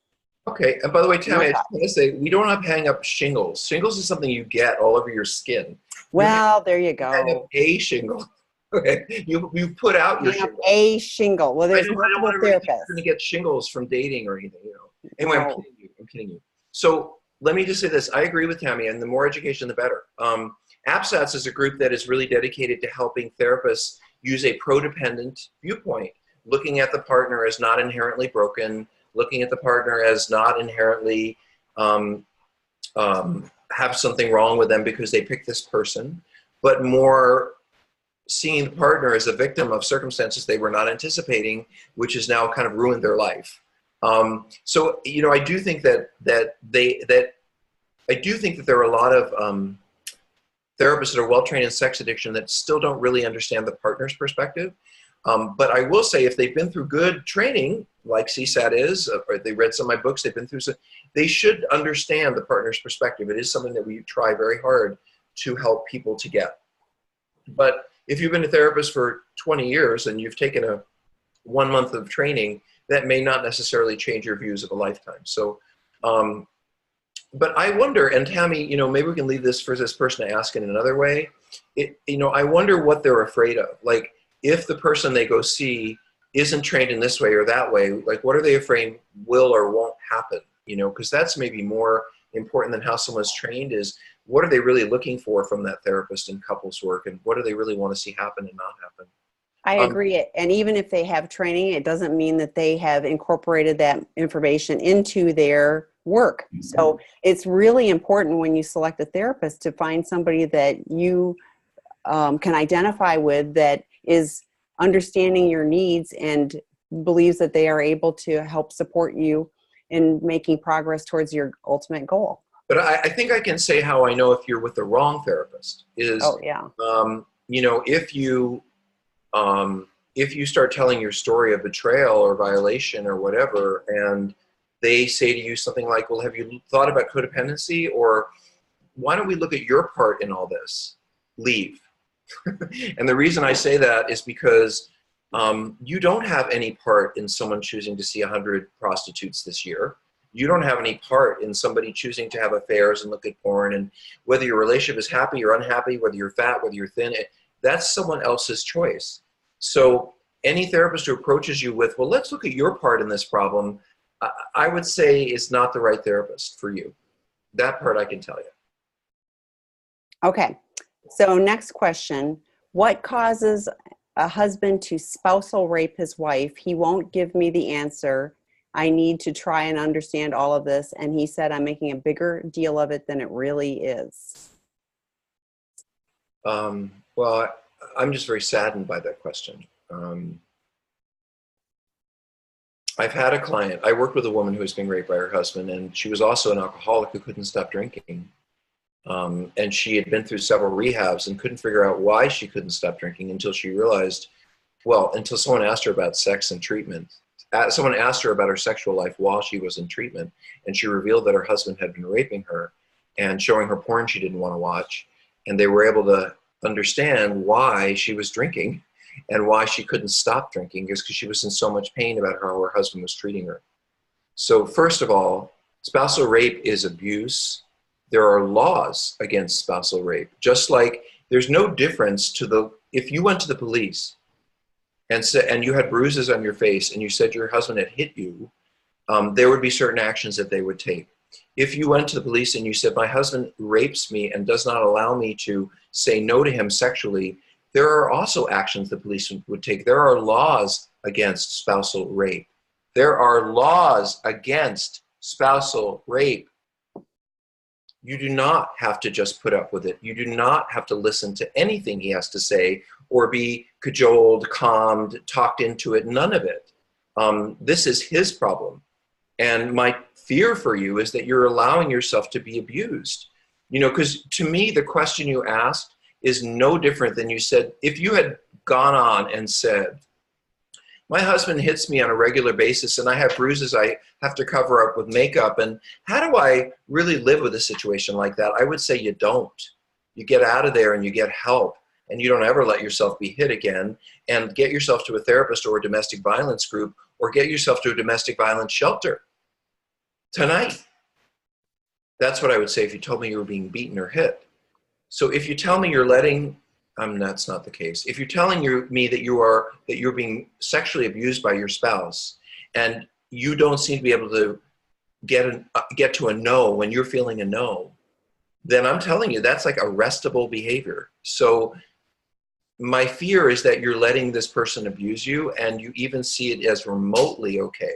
Okay. And by the way, Tammy, I No just want to say, we don't have to hang up shingles. Shingles is something you get all over your skin. Well, there you Hang up go. a shingle. Okay. You put out your Hang up shingle. a shingle. Well, there's I don't multiple want to really think therapists. you're going to get shingles from dating or anything, Anyway, I'm No. kidding you. I'm kidding you. So let me just say this. I agree with Tammy, and the more education, the better. APSATS is a group that is really dedicated to helping therapists use a prodependent viewpoint, looking at the partner as not inherently broken, looking at the partner as not inherently have something wrong with them because they picked this person, but more seeing the partner as a victim of circumstances they were not anticipating, which has now kind of ruined their life. So, I do think that there are a lot of therapists that are well-trained in sex addiction that still don't really understand the partner's perspective. But I will say, if they've been through good training, like CSAT is, or they read some of my books, they've been through some, they should understand the partner's perspective. It is something that we try very hard to help people to get. But if you've been a therapist for 20 years and you've taken a 1 month of training, that may not necessarily change your views of a lifetime. So, but I wonder, and Tammy, maybe we can leave this for this person to ask in another way. I wonder what they're afraid of. Like, if the person they go see isn't trained in this way or that way, like, what are they afraid will or won't happen? Because that's maybe more important than how someone's trained, is what are they really looking for from that therapist in couples work, and what do they really want to see happen and not happen? I agree. And even if they have training, it doesn't mean that they have incorporated that information into their work. So it's really important when you select a therapist to find somebody that you can identify with, that is understanding your needs and believes that they are able to help support you in making progress towards your ultimate goal. But I think I can say how I know if you're with the wrong therapist is, if you start telling your story of betrayal or violation or whatever, and they say to you something like, well, have you thought about codependency? Or why don't we look at your part in all this? Leave. And the reason I say that is because you don't have any part in someone choosing to see 100 prostitutes this year. You don't have any part in somebody choosing to have affairs and look at porn, and whether your relationship is happy or unhappy, whether you're fat, whether you're thin, that's someone else's choice. So any therapist who approaches you with, well, let's look at your part in this problem, I would say is not the right therapist for you. That part I can tell you. Okay. So next question, what causes a husband to spousal rape his wife? He won't give me the answer. I need to try and understand all of this. And he said, I'm making a bigger deal of it than it really is. Well, I'm just very saddened by that question. I've had a client, I worked with a woman who was being raped by her husband, and she was also an alcoholic who couldn't stop drinking. And she had been through several rehabs and couldn't figure out why she couldn't stop drinking until she realized, until someone asked her about sex and treatment. Someone asked her about her sexual life while she was in treatment, and she revealed that her husband had been raping her and showing her porn she didn't want to watch. And they were able to understand why she was drinking and why she couldn't stop drinking, is because she was in so much pain about how her husband was treating her. So first of all, spousal rape is abuse. There are laws against spousal rape. Just like there's no difference if you went to the police and you had bruises on your face and you said your husband had hit you, there would be certain actions that they would take. If you went to the police and you said, my husband rapes me and does not allow me to say no to him sexually, there are also actions the police would take. There are laws against spousal rape. There are laws against spousal rape. You do not have to just put up with it. You do not have to listen to anything he has to say or be cajoled, calmed, talked into it. None of it. This is his problem. And my fear for you is that you're allowing yourself to be abused. You know, because to me, the question you asked is no different than you said, if you had gone on and said, my husband hits me on a regular basis and I have bruises I have to cover up with makeup, and how do I really live with a situation like that? I would say you don't. You get out of there and you get help, and you don't ever let yourself be hit again, and get yourself to a therapist or a domestic violence group, or get yourself to a domestic violence shelter tonight. That's what I would say if you told me you were being beaten or hit. So if you tell me you're letting, that's not the case. If you're telling me that you're being sexually abused by your spouse, and you don't seem to be able to get to a no when you're feeling a no, then I'm telling you that's like arrestable behavior. So my fear is that you're letting this person abuse you, and you even see it as remotely okay,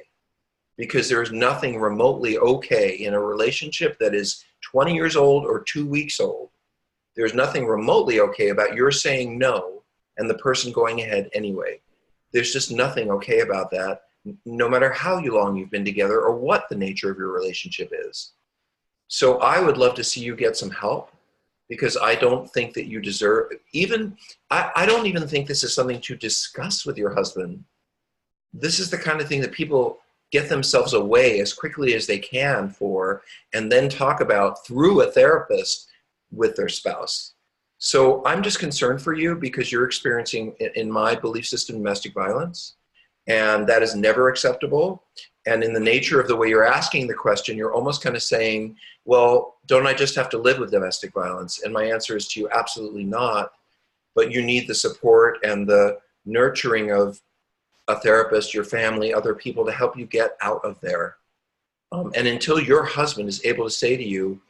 because there's nothing remotely okay in a relationship that is 20 years old or 2 weeks old. There's nothing remotely okay about your saying no and the person going ahead anyway. There's just nothing okay about that, no matter how long you've been together or what the nature of your relationship is. So I would love to see you get some help, because I don't think that you deserve, I don't even think this is something to discuss with your husband. This is the kind of thing that people get themselves away as quickly as they can for, and then talk about through a therapist with their spouse. So I'm just concerned for you, because you're experiencing, in my belief system, domestic violence, and that is never acceptable. And in the nature of the way you're asking the question, you're almost kind of saying, well, don't I just have to live with domestic violence? And my answer is to you, absolutely not. But you need the support and the nurturing of a therapist, your family, other people to help you get out of there. And until your husband is able to say to you,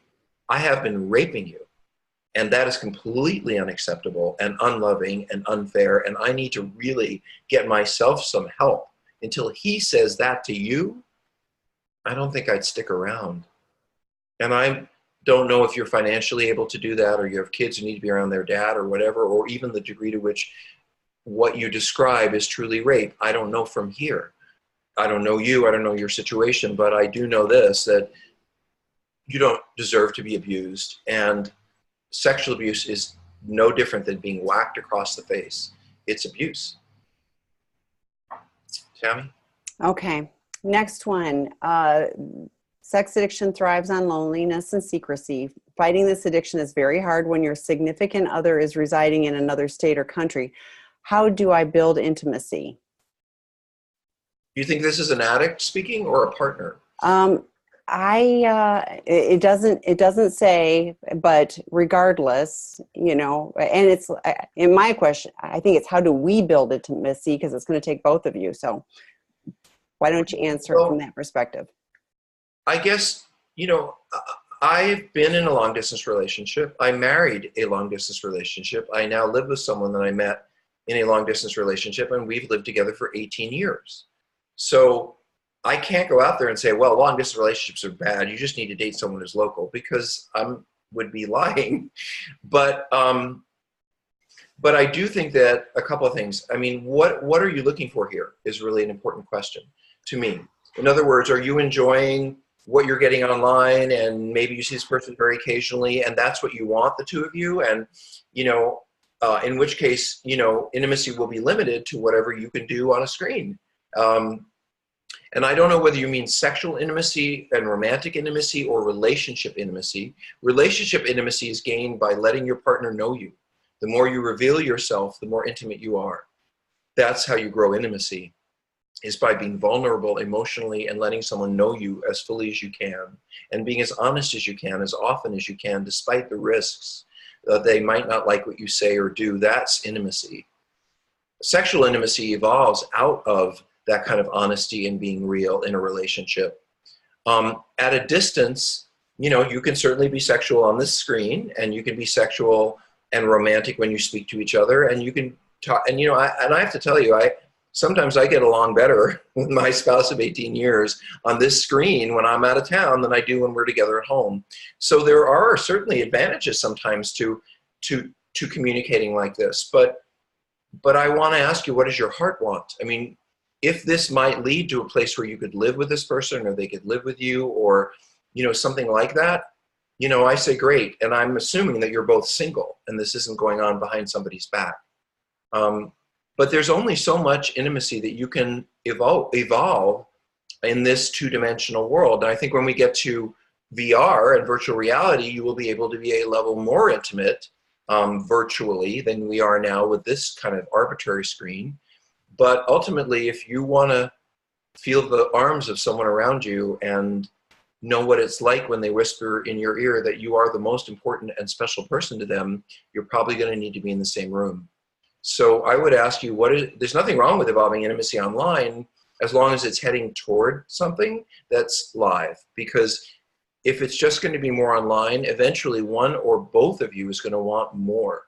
I have been raping you, and that is completely unacceptable and unloving and unfair, and I need to really get myself some help. Until he says that to you, I don't think I'd stick around. And I don't know if you're financially able to do that, or you have kids who need to be around their dad or whatever, or even the degree to which what you describe is truly rape. I don't know from here. I don't know you, I don't know your situation, but I do know this, that you don't deserve to be abused. And sexual abuse is no different than being whacked across the face. It's abuse. Tammy? Okay. Next one. Sex addiction thrives on loneliness and secrecy. Fighting this addiction is very hard when your significant other is residing in another state or country. How do I build intimacy? Do you think this is an addict speaking or a partner? It doesn't say, but regardless, and it's in my question, I think it's how do we build intimacy, because it's going to take both of you. So why don't you answer it from that perspective? I guess, I've been in a long distance relationship. I married a long distance relationship. I now live with someone that I met in a long distance relationship, and we've lived together for 18 years. So I can't go out there and say, well, long distance relationships are bad, you just need to date someone who's local, because I would be lying. But I do think that a couple of things. I mean, what are you looking for here is really an important question to me. In other words, are you enjoying what you're getting online, and maybe you see this person very occasionally, and that's what you want, the two of you? And, in which case, intimacy will be limited to whatever you can do on a screen. And I don't know whether you mean sexual intimacy and romantic intimacy or relationship intimacy. Relationship intimacy is gained by letting your partner know you. The more you reveal yourself, the more intimate you are. That's how you grow intimacy, is by being vulnerable emotionally and letting someone know you as fully as you can, and being as honest as you can, as often as you can, despite the risks that they might not like what you say or do. That's intimacy. Sexual intimacy evolves out of that kind of honesty and being real in a relationship. At a distance, you can certainly be sexual on this screen, and you can be sexual and romantic when you speak to each other, and you can talk. And I have to tell you, sometimes I get along better with my spouse of 18 years on this screen when I'm out of town than I do when we're together at home. So there are certainly advantages sometimes to communicating like this, but but I want to ask you, what does your heart want? I mean, if this might lead to a place where you could live with this person, or they could live with you, or, something like that, I say great. And I'm assuming that you're both single and this isn't going on behind somebody's back. But there's only so much intimacy that you can evolve in this two-dimensional world. And I think when we get to VR and virtual reality, you will be able to be a level more intimate virtually than we are now with this kind of arbitrary screen. But ultimately, if you want to feel the arms of someone around you and know what it's like when they whisper in your ear that you are the most important and special person to them, you're probably going to need to be in the same room. So I would ask you, there's nothing wrong with evolving intimacy online as long as it's heading toward something that's live. Because if it's just going to be more online, eventually one or both of you is going to want more.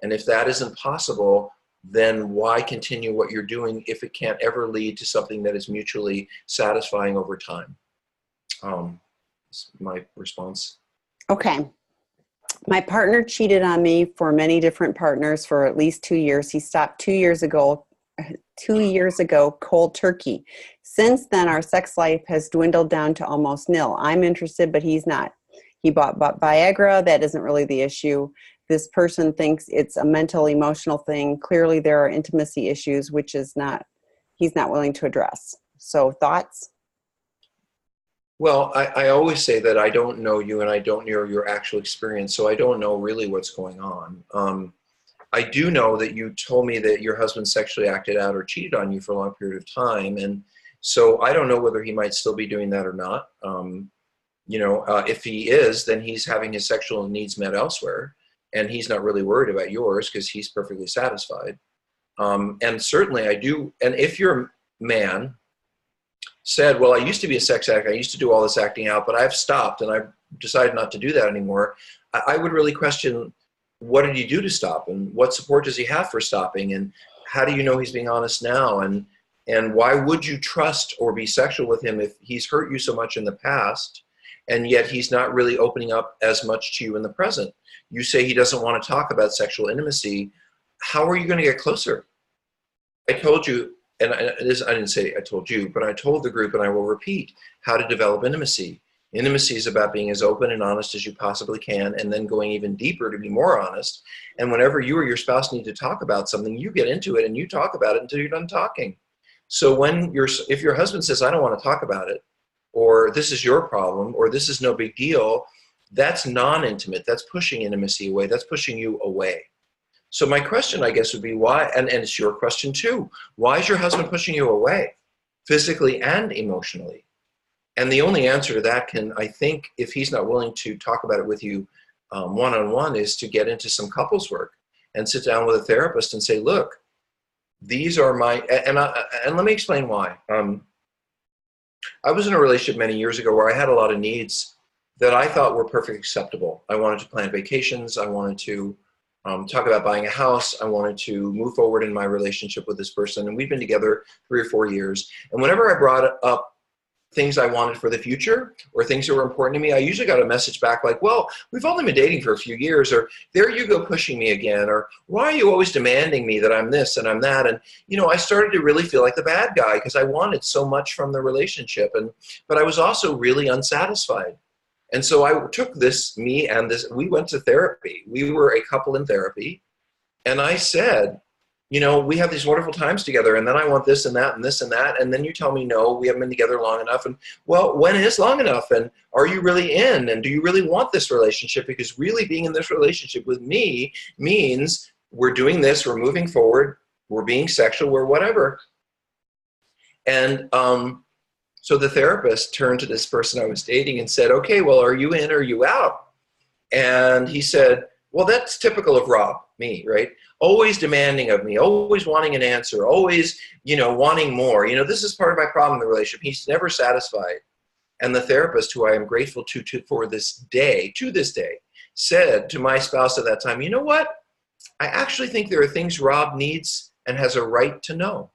And if that isn't possible, then why continue what you're doing if it can't ever lead to something that is mutually satisfying over time? That's my response. Okay. My partner cheated on me for many different partners for at least 2 years. He stopped 2 years ago, cold turkey. Since then, our sex life has dwindled down to almost nil. I'm interested, but he's not. He bought Viagra. That isn't really the issue. This person thinks it's a mental, emotional thing. Clearly, there are intimacy issues, which he's not willing to address. So thoughts? Well, I always say that I don't know you and I don't know your actual experience, so I don't know really what's going on. I do know that you told me that your husband sexually acted out or cheated on you for a long period of time, and so I don't know whether he might still be doing that or not. If he is, then he's having his sexual needs met elsewhere, and he's not really worried about yours because he's perfectly satisfied. And certainly I do, and if your man said, well, I used to be a sex addict, I used to do all this acting out, but I've stopped and I've decided not to do that anymore, I would really question, what did he do to stop? And what support does he have for stopping? And how do you know he's being honest now? And why would you trust or be sexual with him if he's hurt you so much in the past, and yet he's not really opening up as much to you in the present? You say he doesn't want to talk about sexual intimacy. How are you going to get closer? I told you, and I didn't say I told you, but I told the group, and I will repeat, how to develop intimacy. Intimacy is about being as open and honest as you possibly can, and then going even deeper to be more honest. And whenever you or your spouse need to talk about something, you get into it and you talk about it until you're done talking. So if your husband says, I don't want to talk about it, or this is your problem, or this is no big deal, that's non-intimate. That's pushing intimacy away. That's pushing you away. So my question, I guess, would be why, and it's your question too, why is your husband pushing you away, physically and emotionally? And the only answer to that I think, if he's not willing to talk about it with you one-on-one, is to get into some couples work and sit down with a therapist and say, look, these are and let me explain why. I was in a relationship many years ago where I had a lot of needs that I thought were perfectly acceptable. I wanted to plan vacations. I wanted to talk about buying a house. I wanted to move forward in my relationship with this person. And we've been together 3 or 4 years. And whenever I brought up things I wanted for the future or things that were important to me, I usually got a message back like, well, we've only been dating for a few years, or there you go pushing me again, or why are you always demanding me that I'm this and I'm that? And, I started to really feel like the bad guy because I wanted so much from the relationship. But I was also really unsatisfied. And so I took we went to therapy. We were a couple in therapy. And I said, we have these wonderful times together, and then I want this and that and this and that. And then you tell me, no, we haven't been together long enough. And well, when is long enough? And are you really in? And do you really want this relationship? Because really being in this relationship with me means we're doing this, we're moving forward, we're being sexual, we're whatever. And so the therapist turned to this person I was dating and said, okay, well, are you in or are you out? And he said, well, that's typical of Rob, me, right? Always demanding of me, always wanting an answer, always, wanting more. This is part of my problem in the relationship. He's never satisfied. And the therapist, who I am grateful to this day, said to my spouse at that time, you know what? I actually think there are things Rob needs and has a right to know.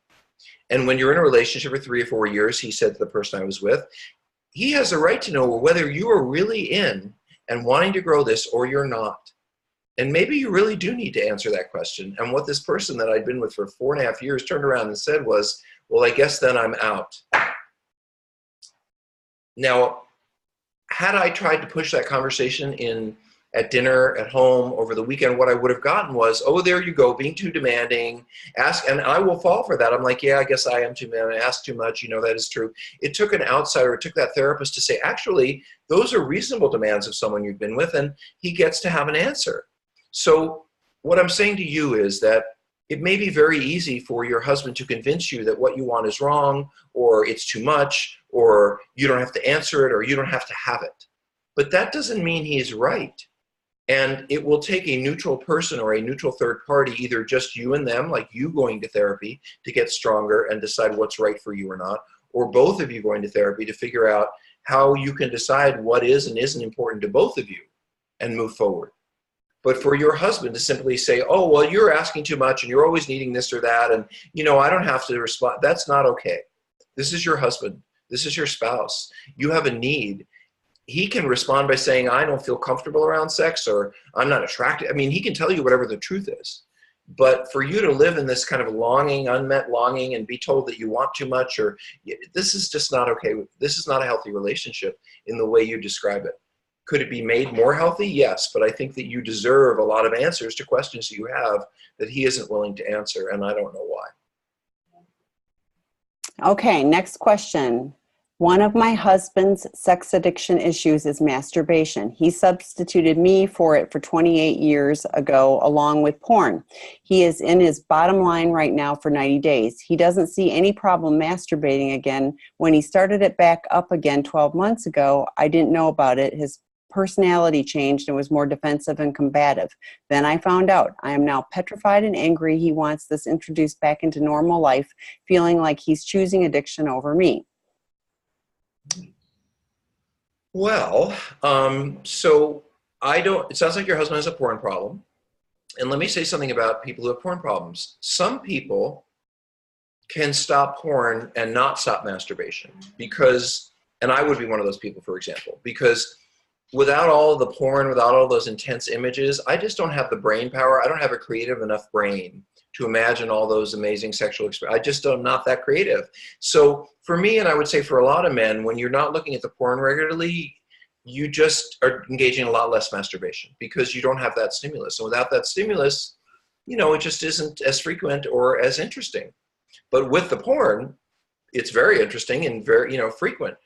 And when you're in a relationship for 3 or 4 years, he said to the person I was with, he has a right to know whether you are really in and wanting to grow this or you're not. And maybe you really do need to answer that question. And what this person that I'd been with for 4.5 years turned around and said was, well, I guess then I'm out. Now, had I tried to push that conversation in at dinner, at home, over the weekend, what I would have gotten was, oh, there you go, being too demanding, ask, and I will fall for that. I'm like, yeah, I guess I am too demanding, I ask too much, that is true. It took an outsider, it took that therapist to say, actually, those are reasonable demands of someone you've been with, and he gets to have an answer. So what I'm saying to you is that it may be very easy for your husband to convince you that what you want is wrong, or it's too much, or you don't have to answer it, or you don't have to have it. But that doesn't mean he's right. And it will take a neutral person or a neutral third party, either just you and them, like you going to therapy to get stronger and decide what's right for you or not, or both of you going to therapy to figure out how you can decide what is and isn't important to both of you and move forward. But for your husband to simply say, oh, well, you're asking too much and you're always needing this or that, and I don't have to respond, that's not okay. This is your husband. This is your spouse. You have a need. He can respond by saying, I don't feel comfortable around sex, or I'm not attracted. I mean, he can tell you whatever the truth is. But for you to live in this kind of longing, unmet longing, and be told that you want too much, or this is just not okay. This is not a healthy relationship in the way you describe it. Could it be made more healthy? Yes, but I think that you deserve a lot of answers to questions that you have that he isn't willing to answer, and I don't know why. Okay, next question. One of my husband's sex addiction issues is masturbation. He substituted me for it for 28 years ago, along with porn. He is in his bottom line right now for 90 days. He doesn't see any problem masturbating again. When he started it back up again 12 months ago, I didn't know about it. His personality changed and was more defensive and combative. Then I found out. I am now petrified and angry. He wants this introduced back into normal life, feeling like he's choosing addiction over me. Well, so it sounds like your husband has a porn problem. And let me say something about people who have porn problems. Some people can stop porn and not stop masturbation because, and I would be one of those people, for example, because without all of the porn, without all those intense images, I just don't have the brain power. I don't have a creative enough brain to imagine all those amazing sexual experiences. I just am not that creative. So for me, and I would say for a lot of men, when you're not looking at the porn regularly, you just are engaging in a lot less masturbation because you don't have that stimulus. And without that stimulus, it just isn't as frequent or as interesting. But with the porn, it's very interesting and very, frequent.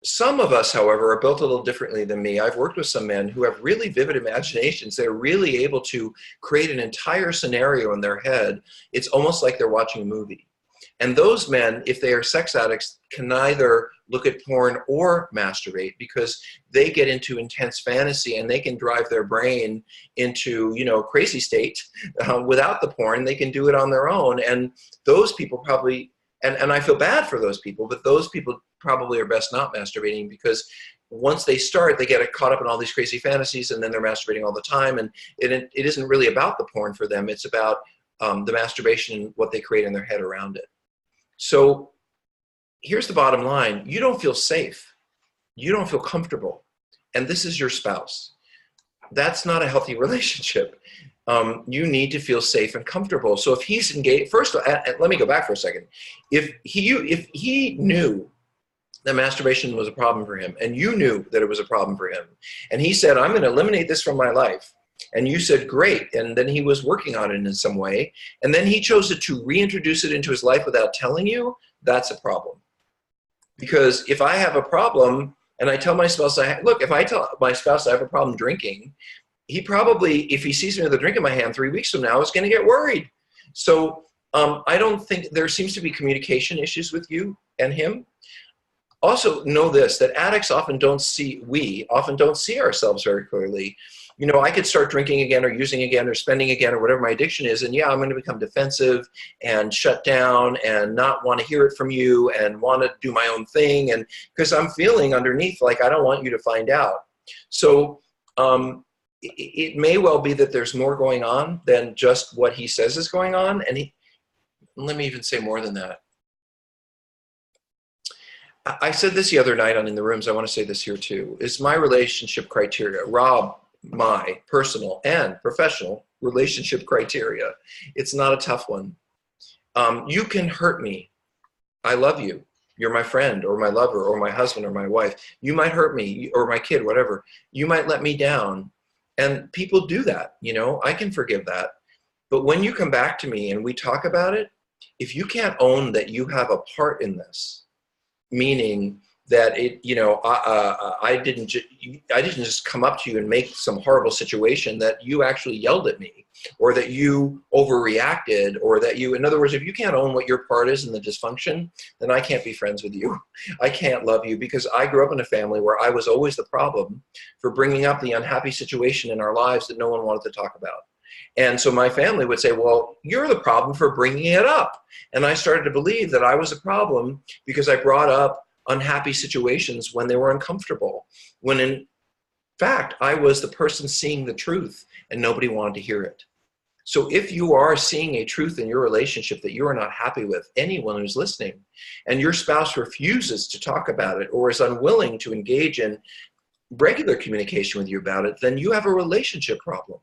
Some of us, however, are built a little differently than me. I've worked with some men who have really vivid imaginations. They're really able to create an entire scenario in their head. It's almost like they're watching a movie. And those men, if they are sex addicts, can neither look at porn or masturbate because they get into intense fantasy and they can drive their brain into, crazy state without the porn. They can do it on their own. And those people probably, and I feel bad for those people, but those people probably are best not masturbating because once they start, they get caught up in all these crazy fantasies and then they're masturbating all the time. And it isn't really about the porn for them. It's about the masturbation and what they create in their head around it. So here's the bottom line. You don't feel safe. You don't feel comfortable. And this is your spouse. That's not a healthy relationship. You need to feel safe and comfortable. So if he's engaged, first, let me go back for a second. If he knew that masturbation was a problem for him, and you knew that it was a problem for him, and he said, I'm going to eliminate this from my life, and you said, great, and then he was working on it in some way, and then he chose to reintroduce it into his life without telling you, that's a problem. Because if I have a problem, and I tell my spouse, look, if I tell my spouse I have a problem drinking, he probably, if he sees me with a drink in my hand 3 weeks from now, is going to get worried. So I don't think there seems to be communication issues with you and him. Also know this, that addicts often don't see ourselves very clearly. I could start drinking again or using again or spending again or whatever my addiction is, and yeah, I'm going to become defensive and shut down and not want to hear it from you and want to do my own thing, and because I'm feeling underneath like I don't want you to find out. So it may well be that there's more going on than just what he says is going on, and let me even say more than that. I said this the other night on In the Rooms, I want to say this here too, is my relationship criteria. Rob, my personal and professional relationship criteria. It's not a tough one. You can hurt me. I love you. You're my friend or my lover or my husband or my wife. You might hurt me or my kid, whatever. You might let me down. And people do that, you know, I can forgive that. But when you come back to me and we talk about it, if you can't own that you have a part in this, meaning that it, you know, I didn't just come up to you and make some horrible situation, that you actually yelled at me, or that you overreacted, or that you, in other words, if you can't own what your part is in the dysfunction, then I can't be friends with you. I can't love you, because I grew up in a family where I was always the problem for bringing up the unhappy situation in our lives that no one wanted to talk about. And so my family would say, well, you're the problem for bringing it up. And I started to believe that I was a problem because I brought up unhappy situations when they were uncomfortable, when in fact, I was the person seeing the truth and nobody wanted to hear it. So if you are seeing a truth in your relationship that you are not happy with, anyone who's listening, and your spouse refuses to talk about it or is unwilling to engage in regular communication with you about it, then you have a relationship problem.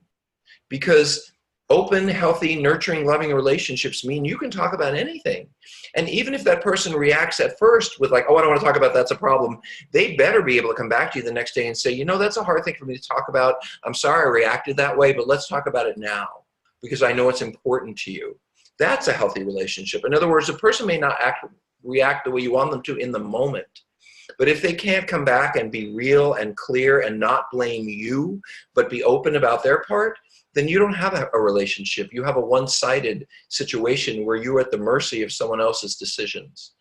Because open, healthy, nurturing, loving relationships mean you can talk about anything. And even if that person reacts at first with like, oh, I don't want to talk about that, that's a problem, they better be able to come back to you the next day and say, you know, that's a hard thing for me to talk about. I'm sorry I reacted that way, but let's talk about it now because I know it's important to you. That's a healthy relationship. In other words, a person may not react the way you want them to in the moment. But if they can't come back and be real and clear and not blame you, but be open about their part, then you don't have a relationship. You have a one-sided situation where you're at the mercy of someone else's decisions.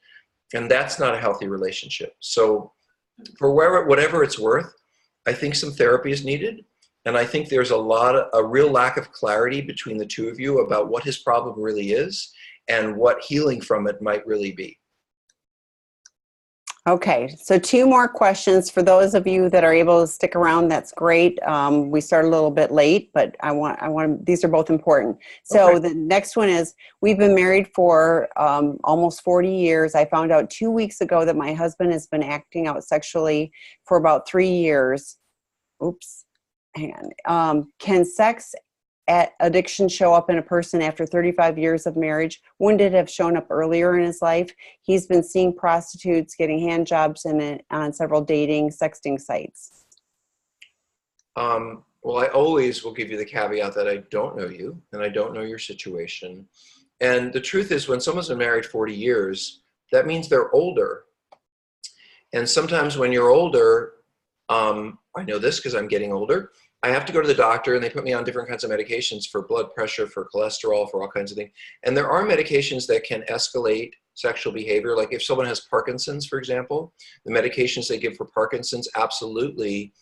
And that's not a healthy relationship. So for whatever it's worth, I think some therapy is needed. And I think there's a real lack of clarity between the two of you about what his problem really is and what healing from it might really be. Okay, so 2 more questions for those of you that are able to stick around. That's great. We started a little bit late, but I want these are both important. So okay. The next one is, we've been married for almost 40 years. I found out 2 weeks ago that my husband has been acting out sexually for about 3 years. Oops, hang on. Can sex addiction show up in a person after 35 years of marriage? Wouldn't it have shown up earlier in his life? He's been seeing prostitutes, getting hand jobs on several dating, sexting sites. Well, I always will give you the caveat that I don't know you and I don't know your situation. And the truth is, when someone's been married 40 years, that means they're older. And sometimes when you're older, I know this because I'm getting older, I have to go to the doctor and they put me on different kinds of medications for blood pressure, for cholesterol, for all kinds of things. And there are medications that can escalate sexual behavior. Like if someone has Parkinson's, for example, the medications they give for Parkinson's absolutely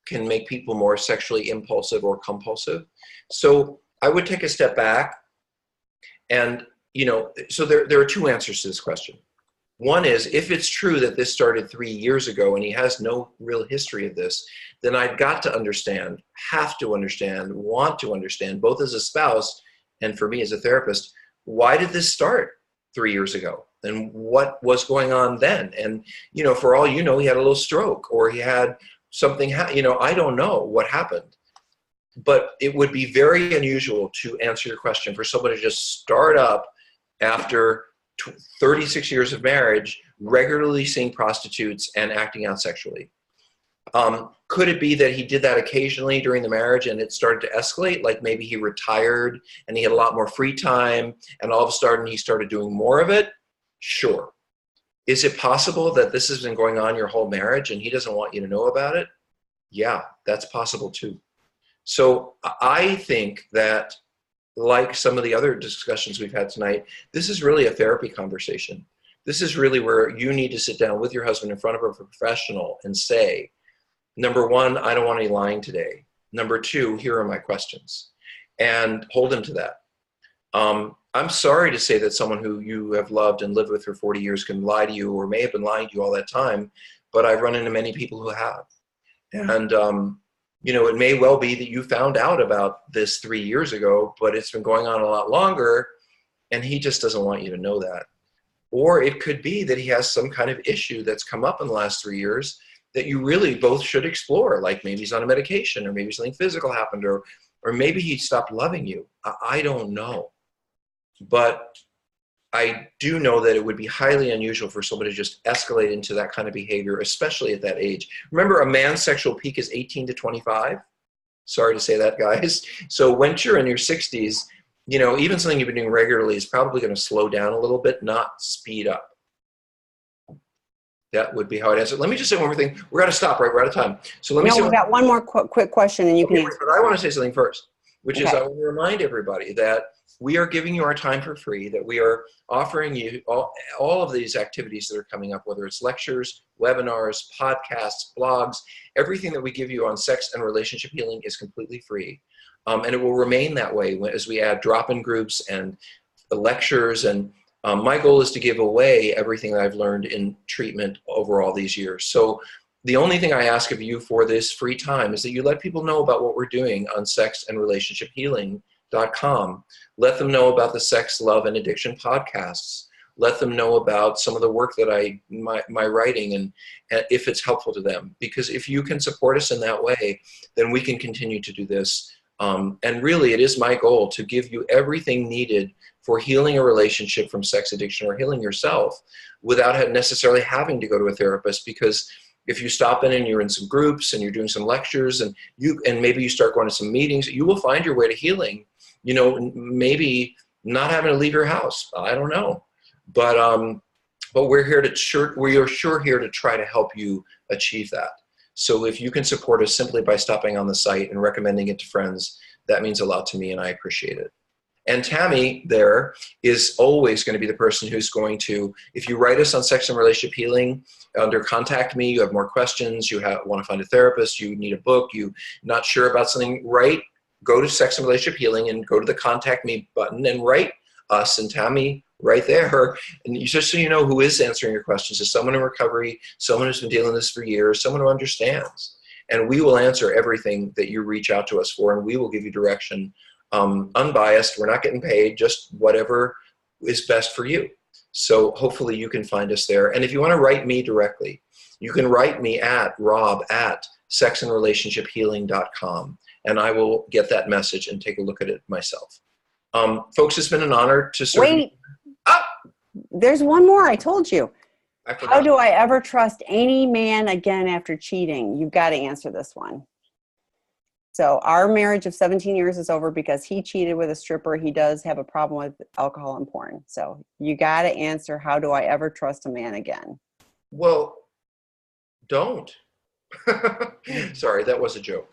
can make people more sexually impulsive or compulsive. So I would take a step back and, you know, so there are 2 answers to this question. One is, if it's true that this started 3 years ago and he has no real history of this, then I've got to understand, have to understand, want to understand, both as a spouse and for me as a therapist, why did this start 3 years ago? And what was going on then? And, you know, for all you know, he had a little stroke or he had something, you know, I don't know what happened. But it would be very unusual, to answer your question, for someone to just start up after 36 years of marriage, regularly seeing prostitutes and acting out sexually. Could it be that he did that occasionally during the marriage and it started to escalate? Like maybe he retired and he had a lot more free time and all of a sudden he started doing more of it? Sure. Is it possible that this has been going on your whole marriage and he doesn't want you to know about it? Yeah, that's possible too. So I think that, like some of the other discussions we've had tonight, this is really a therapy conversation. This is really where you need to sit down with your husband in front of a professional and say, number 1, I don't want any lying today. Number 2, here are my questions. And hold him to that. I'm sorry to say that someone who you have loved and lived with for 40 years can lie to you or may have been lying to you all that time, but I've run into many people who have. And, you know, it may well be that you found out about this 3 years ago, but it's been going on a lot longer and he just doesn't want you to know that. Or it could be that he has some kind of issue that's come up in the last 3 years that you really both should explore. Like maybe he's on a medication, or maybe something physical happened, or maybe he stopped loving you. I don't know. But I do know that it would be highly unusual for somebody to just escalate into that kind of behavior, especially at that age. Remember, a man's sexual peak is 18 to 25. Sorry to say that, guys. So once you're in your 60s, you know, even something you've been doing regularly is probably going to slow down a little bit, not speed up. That would be how I'd answer. Let me just say one more thing. We're going to stop, right? We're out of time. So let me say. We've got one more quick question, and you can answer. But I want to say something first, which is I want to remind everybody that we are giving you our time for free, that we are offering you all of these activities that are coming up, whether it's lectures, webinars, podcasts, blogs. Everything that we give you on sex and relationship healing is completely free. And it will remain that way as we add drop-in groups and the lectures. And my goal is to give away everything that I've learned in treatment over all these years. So the only thing I ask of you for this free time is that you let people know about what we're doing on sexandrelationshiphealing.com. Let them know about the Sex, Love, and Addiction podcasts. Let them know about some of the work that my writing, and if it's helpful to them. Because if you can support us in that way, then we can continue to do this. And really, it is my goal to give you everything needed for healing a relationship from sex addiction, or healing yourself without necessarily having to go to a therapist. Because if you stop in and you're in some groups and you're doing some lectures and maybe you start going to some meetings, you will find your way to healing. You know, maybe not having to leave your house. I don't know, but we're here we are sure here to try to help you achieve that. So if you can support us simply by stopping on the site and recommending it to friends, that means a lot to me, and I appreciate it. And Tammy there is always going to be the person who's going to, if you write us on Sex and Relationship Healing under Contact Me, you have more questions, you want to find a therapist, you need a book, you're not sure about something, go to Sex and Relationship Healing and go to the Contact Me button and write us and Tammy right there. And just so you know who is answering your questions is someone in recovery, someone who's been dealing with this for years, someone who understands. And we will answer everything that you reach out to us for, and we will give you direction. Unbiased, we're not getting paid, just whatever is best for you. So hopefully you can find us there. And if you want to write me directly, you can write me at rob@sexandrelationshiphealing.com, and I will get that message and take a look at it myself. Folks, it's been an honor to serve. Wait, there's one more. I told you. How do I ever trust any man again after cheating? You've got to answer this one. So our marriage of 17 years is over because he cheated with a stripper. He does have a problem with alcohol and porn. So you got to answer, how do I ever trust a man again? Well, don't. Sorry, that was a joke.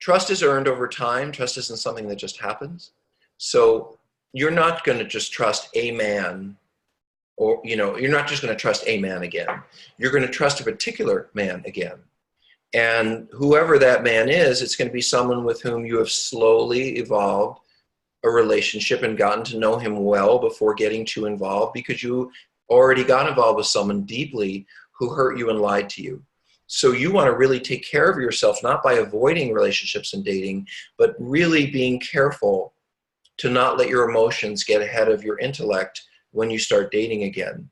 Trust is earned over time. Trust isn't something that just happens. So you're not going to just trust a man, or, you know, you're not just going to trust a man again. You're going to trust a particular man again. And whoever that man is, it's going to be someone with whom you have slowly evolved a relationship and gotten to know him well before getting too involved, because you already got involved with someone deeply who hurt you and lied to you. So you want to really take care of yourself, not by avoiding relationships and dating, but really being careful to not let your emotions get ahead of your intellect when you start dating again.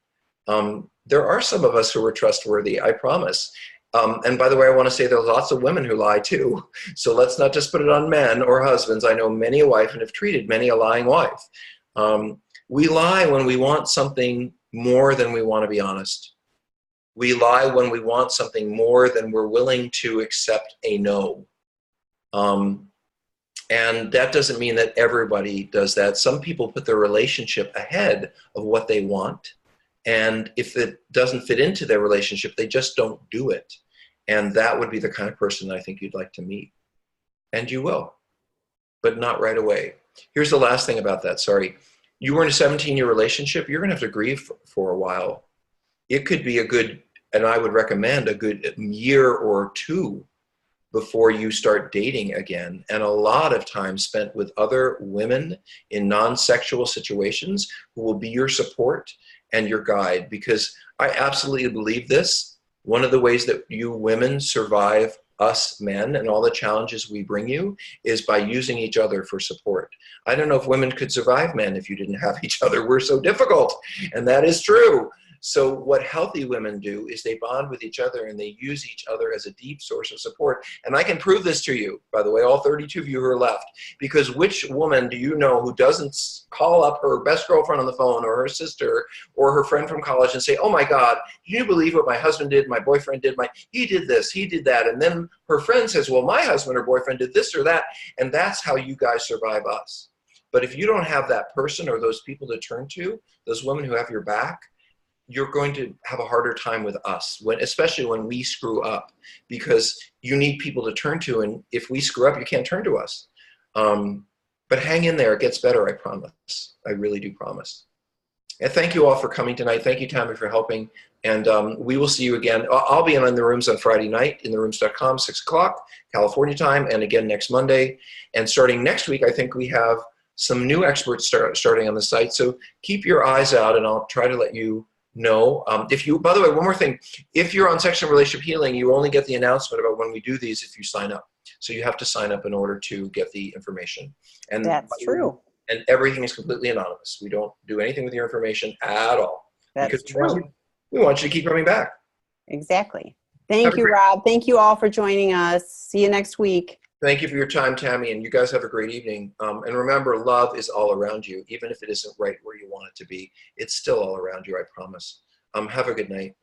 There are some of us who are trustworthy, I promise. And by the way, I want to say there's lots of women who lie too. So let's not just put it on men or husbands. I know many a wife and have treated many a lying wife. We lie when we want something more than we want to be honest. We lie when we want something more than we're willing to accept a no. And that doesn't mean that everybody does that. Some people put their relationship ahead of what they want. And if it doesn't fit into their relationship, they just don't do it. And that would be the kind of person I think you'd like to meet. And you will, but not right away. Here's the last thing about that, sorry. You were in a 17-year relationship, you're gonna have to grieve for a while. It could be a good, and I would recommend a good year or two before you start dating again. And a lot of time spent with other women in non-sexual situations who will be your support and your guide, because I absolutely believe this. One of the ways that you women survive us men and all the challenges we bring you is by using each other for support. I don't know if women could survive men if you didn't have each other. We're so difficult, and that is true. So what healthy women do is they bond with each other and they use each other as a deep source of support. And I can prove this to you, by the way, all 32 of you who are left, because which woman do you know who doesn't call up her best girlfriend on the phone or her sister or her friend from college and say, oh my God, can you believe what my husband did, my boyfriend did, he did this, he did that. And then her friend says, well, my husband or boyfriend did this or that. And that's how you guys survive us. But if you don't have that person or those people to turn to, those women who have your back, you're going to have a harder time with us, especially when we screw up, because you need people to turn to. And if we screw up, you can't turn to us. But hang in there. It gets better, I promise. I really do promise. And thank you all for coming tonight. Thank you, Tammy, for helping. And we will see you again. I'll be in the rooms on Friday night, intherooms.com, 6 o'clock, California time, and again next Monday. And starting next week, I think we have some new experts starting on the site. So keep your eyes out, and I'll try to let you know. By the way, one more thing. If you're on Sex and Relationship Healing, you only get the announcement about when we do these if you sign up. So you have to sign up in order to get the information. And that's true. And everything is completely anonymous. We don't do anything with your information at all. That's true. We want you to keep coming back. Exactly. Thank you, Rob. Thank you all for joining us. See you next week. Thank you for your time, Tammy, and you guys have a great evening. And remember, love is all around you. Even if it isn't right where you want it to be, it's still all around you, I promise. Have a good night.